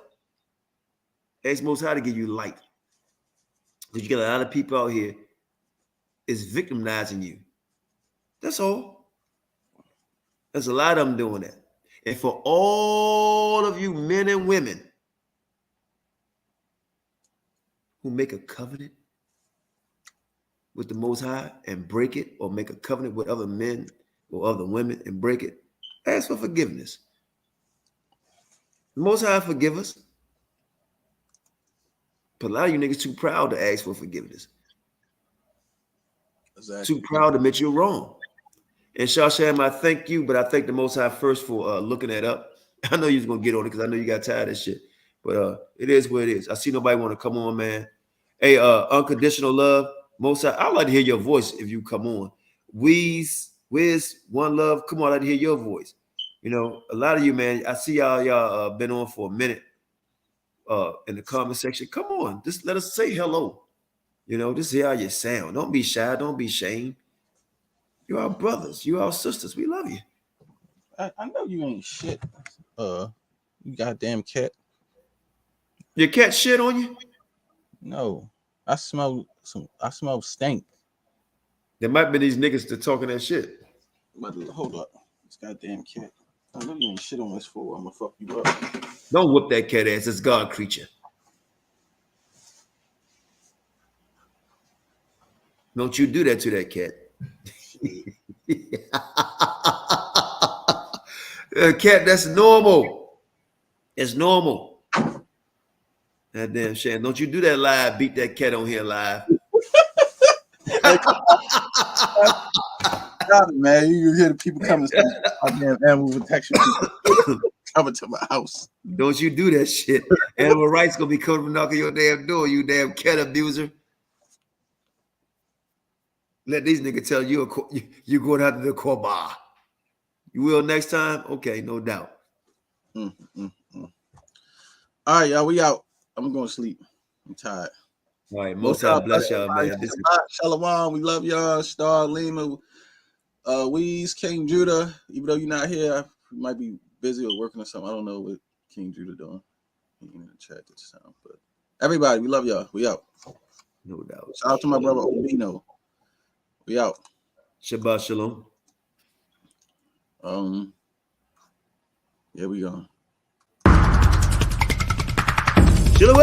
Ask Most High to give you light. Because you got a lot of people out here is victimizing you. That's all. There's a lot of them doing that. And for all of you men and women who make a covenant with the Most High and break it, or make a covenant with other men or other women and break it, ask for forgiveness. The Most High forgive us. But a lot of you niggas too proud to ask for forgiveness. Exactly. Too proud to admit you're wrong. And Shasham, I thank you, but I thank the Most High first for looking that up. I know you was going to get on it because I know you got tired of this shit. But it is what it is. I see nobody want to come on, man. Hey, unconditional love. Most High, I'd like to hear your voice if you come on. Wiz, One Love, come on, I'd like to hear your voice. You know, a lot of you, man, I see y'all been on for a minute in the comment section. Come on, just let us say hello. You know, just hear how you sound. Don't be shy. Don't be ashamed. You are brothers. You are sisters. We love you. I know you ain't shit. You goddamn cat. Your cat shit on you? No. I smell stink. There might be these niggas that talking that shit. But hold up. This goddamn cat. I know you ain't shit on this fool. I'm gonna fuck you up. Don't whoop that cat ass. It's God creature. Don't you do that to that cat. Cat, that's normal. It's normal. That damn shit. Don't you do that live. Beat that cat on here live. Man, you hear the people coming to damn animal protection coming to my house. Don't you do that shit. Animal rights gonna be coming knocking your damn door, you damn cat abuser. Let these niggas tell you you're going out to the Qabah. You will next time? Okay, no doubt. All right, y'all, we out. I'm going to sleep. I'm tired. All right, most God bless y'all, man. This is Shalom. We love y'all. Star, Lima, Weeze, King Judah. Even though you're not here, you might be busy or working or something. I don't know what King Judah doing. He ain't in the chat this time. But everybody, we love y'all. We out. No doubt. Shout out to my brother Obino. We out. Shabbat shalom. Yeah, we gone. Shalom.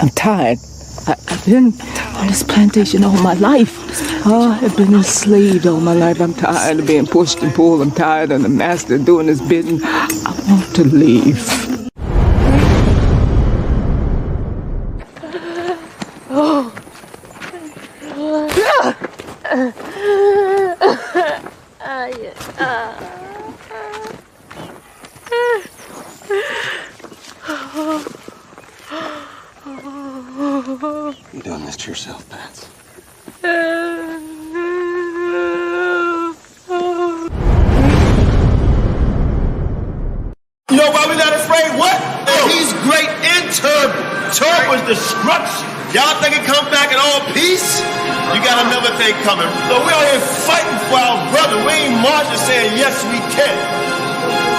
I'm tired. I've been on this plantation all my life. I've been enslaved all my life. I'm tired of being pushed and pulled. I'm tired of the master doing his bidding. I want to leave. You done missed yourself, Pats. You know why we not afraid? What? Oh, he's great and terrible. Terrible is destruction. Y'all think it come back in all peace? You got another thing coming. So we out here fighting for our brother. We ain't marching saying, yes, we can.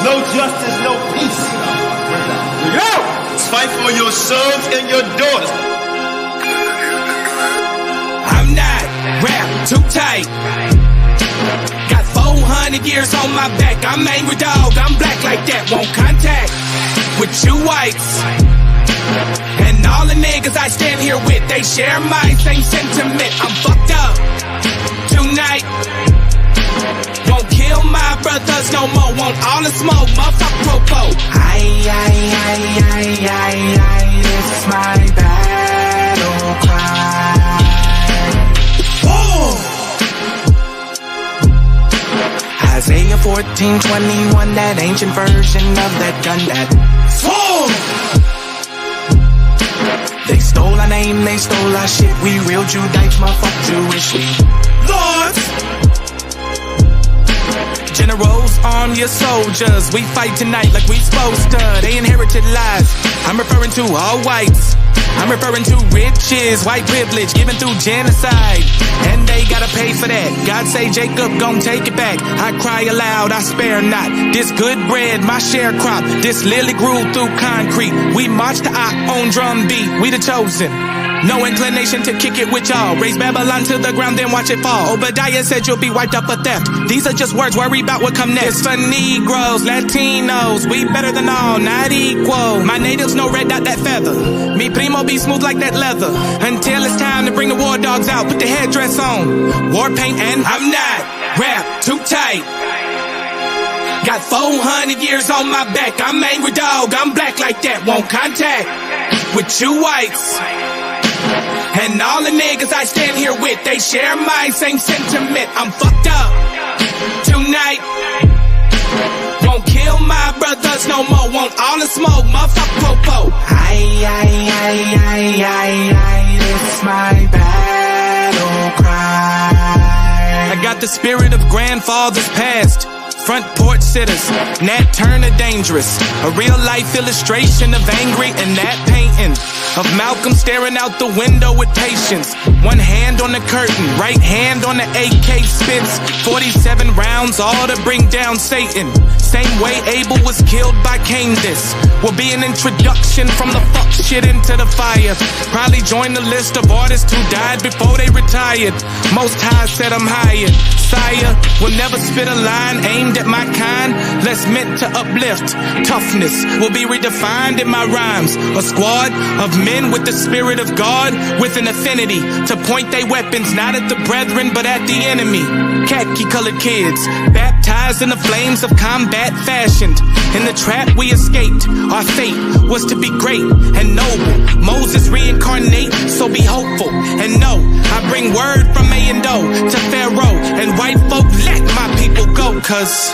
No justice, no peace. Yo! Let's fight for your sons and your daughters. I'm not wrapped too tight. Got 400 years on my back. I'm angry dog. I'm black like that. Won't contact with you whites. And all the niggas I stand here with, they share my same sentiment. I'm fucked up tonight. Won't kill my brothers no more. Want all the smoke. Motherfucker popo. This is my battle cry. Isaiah 14:21, that ancient version of that gun that they stole our name, they stole our shit. We real Judites, motherfucker Jewish. We lords, generals, arm your soldiers. We fight tonight like we supposed to. They inherited lies. I'm referring to all whites. I'm referring to riches, white privilege given through genocide. And they gotta pay for that. God say Jacob gon' take it back. I cry aloud, I spare not. This good bread, my sharecrop. This lily grew through concrete. We march the on drum beat. We the chosen. No inclination to kick it with y'all. Raise Babylon to the ground, then watch it fall. Obadiah said you'll be wiped up for theft. These are just words, worry about what come next. It's for Negroes, Latinos, we better than all, not equal. My natives no red dot that feather. Me primo be smooth like that leather. Until it's time to bring the war dogs out, put the headdress on. War paint and I'm not wrapped too tight. Got 400 years on my back. I'm angry dog, I'm black like that. Won't contact with you whites. And all the niggas I stand here with, they share my same sentiment. I'm fucked up tonight. Won't kill my brothers no more. Want all the smoke, motherfucker popo. This is my battle cry. I got the spirit of grandfathers past. Front porch sitters, Nat Turner dangerous. A real life illustration of angry and that painting. Of Malcolm staring out the window with patience. One hand hand on the curtain, right hand on the AK spits 47 rounds, all to bring down Satan. Same way Abel was killed by Cain. This will be an introduction from the fuck shit into the fire. Probably join the list of artists who died before they retired. Most High said I'm hired. Sire will never spit a line aimed at my kind, less meant to uplift. Toughness will be redefined in my rhymes. A squad of men with the spirit of God, with an affinity to point their weapons not at the brethren but at the enemy. Khaki colored kids, baptized in the flames of combat, fashioned in the trap we escaped. Our fate was to be great and noble. Moses reincarnate, so be hopeful and know I bring word from A and O to Pharaoh, and white folk let my people go, cause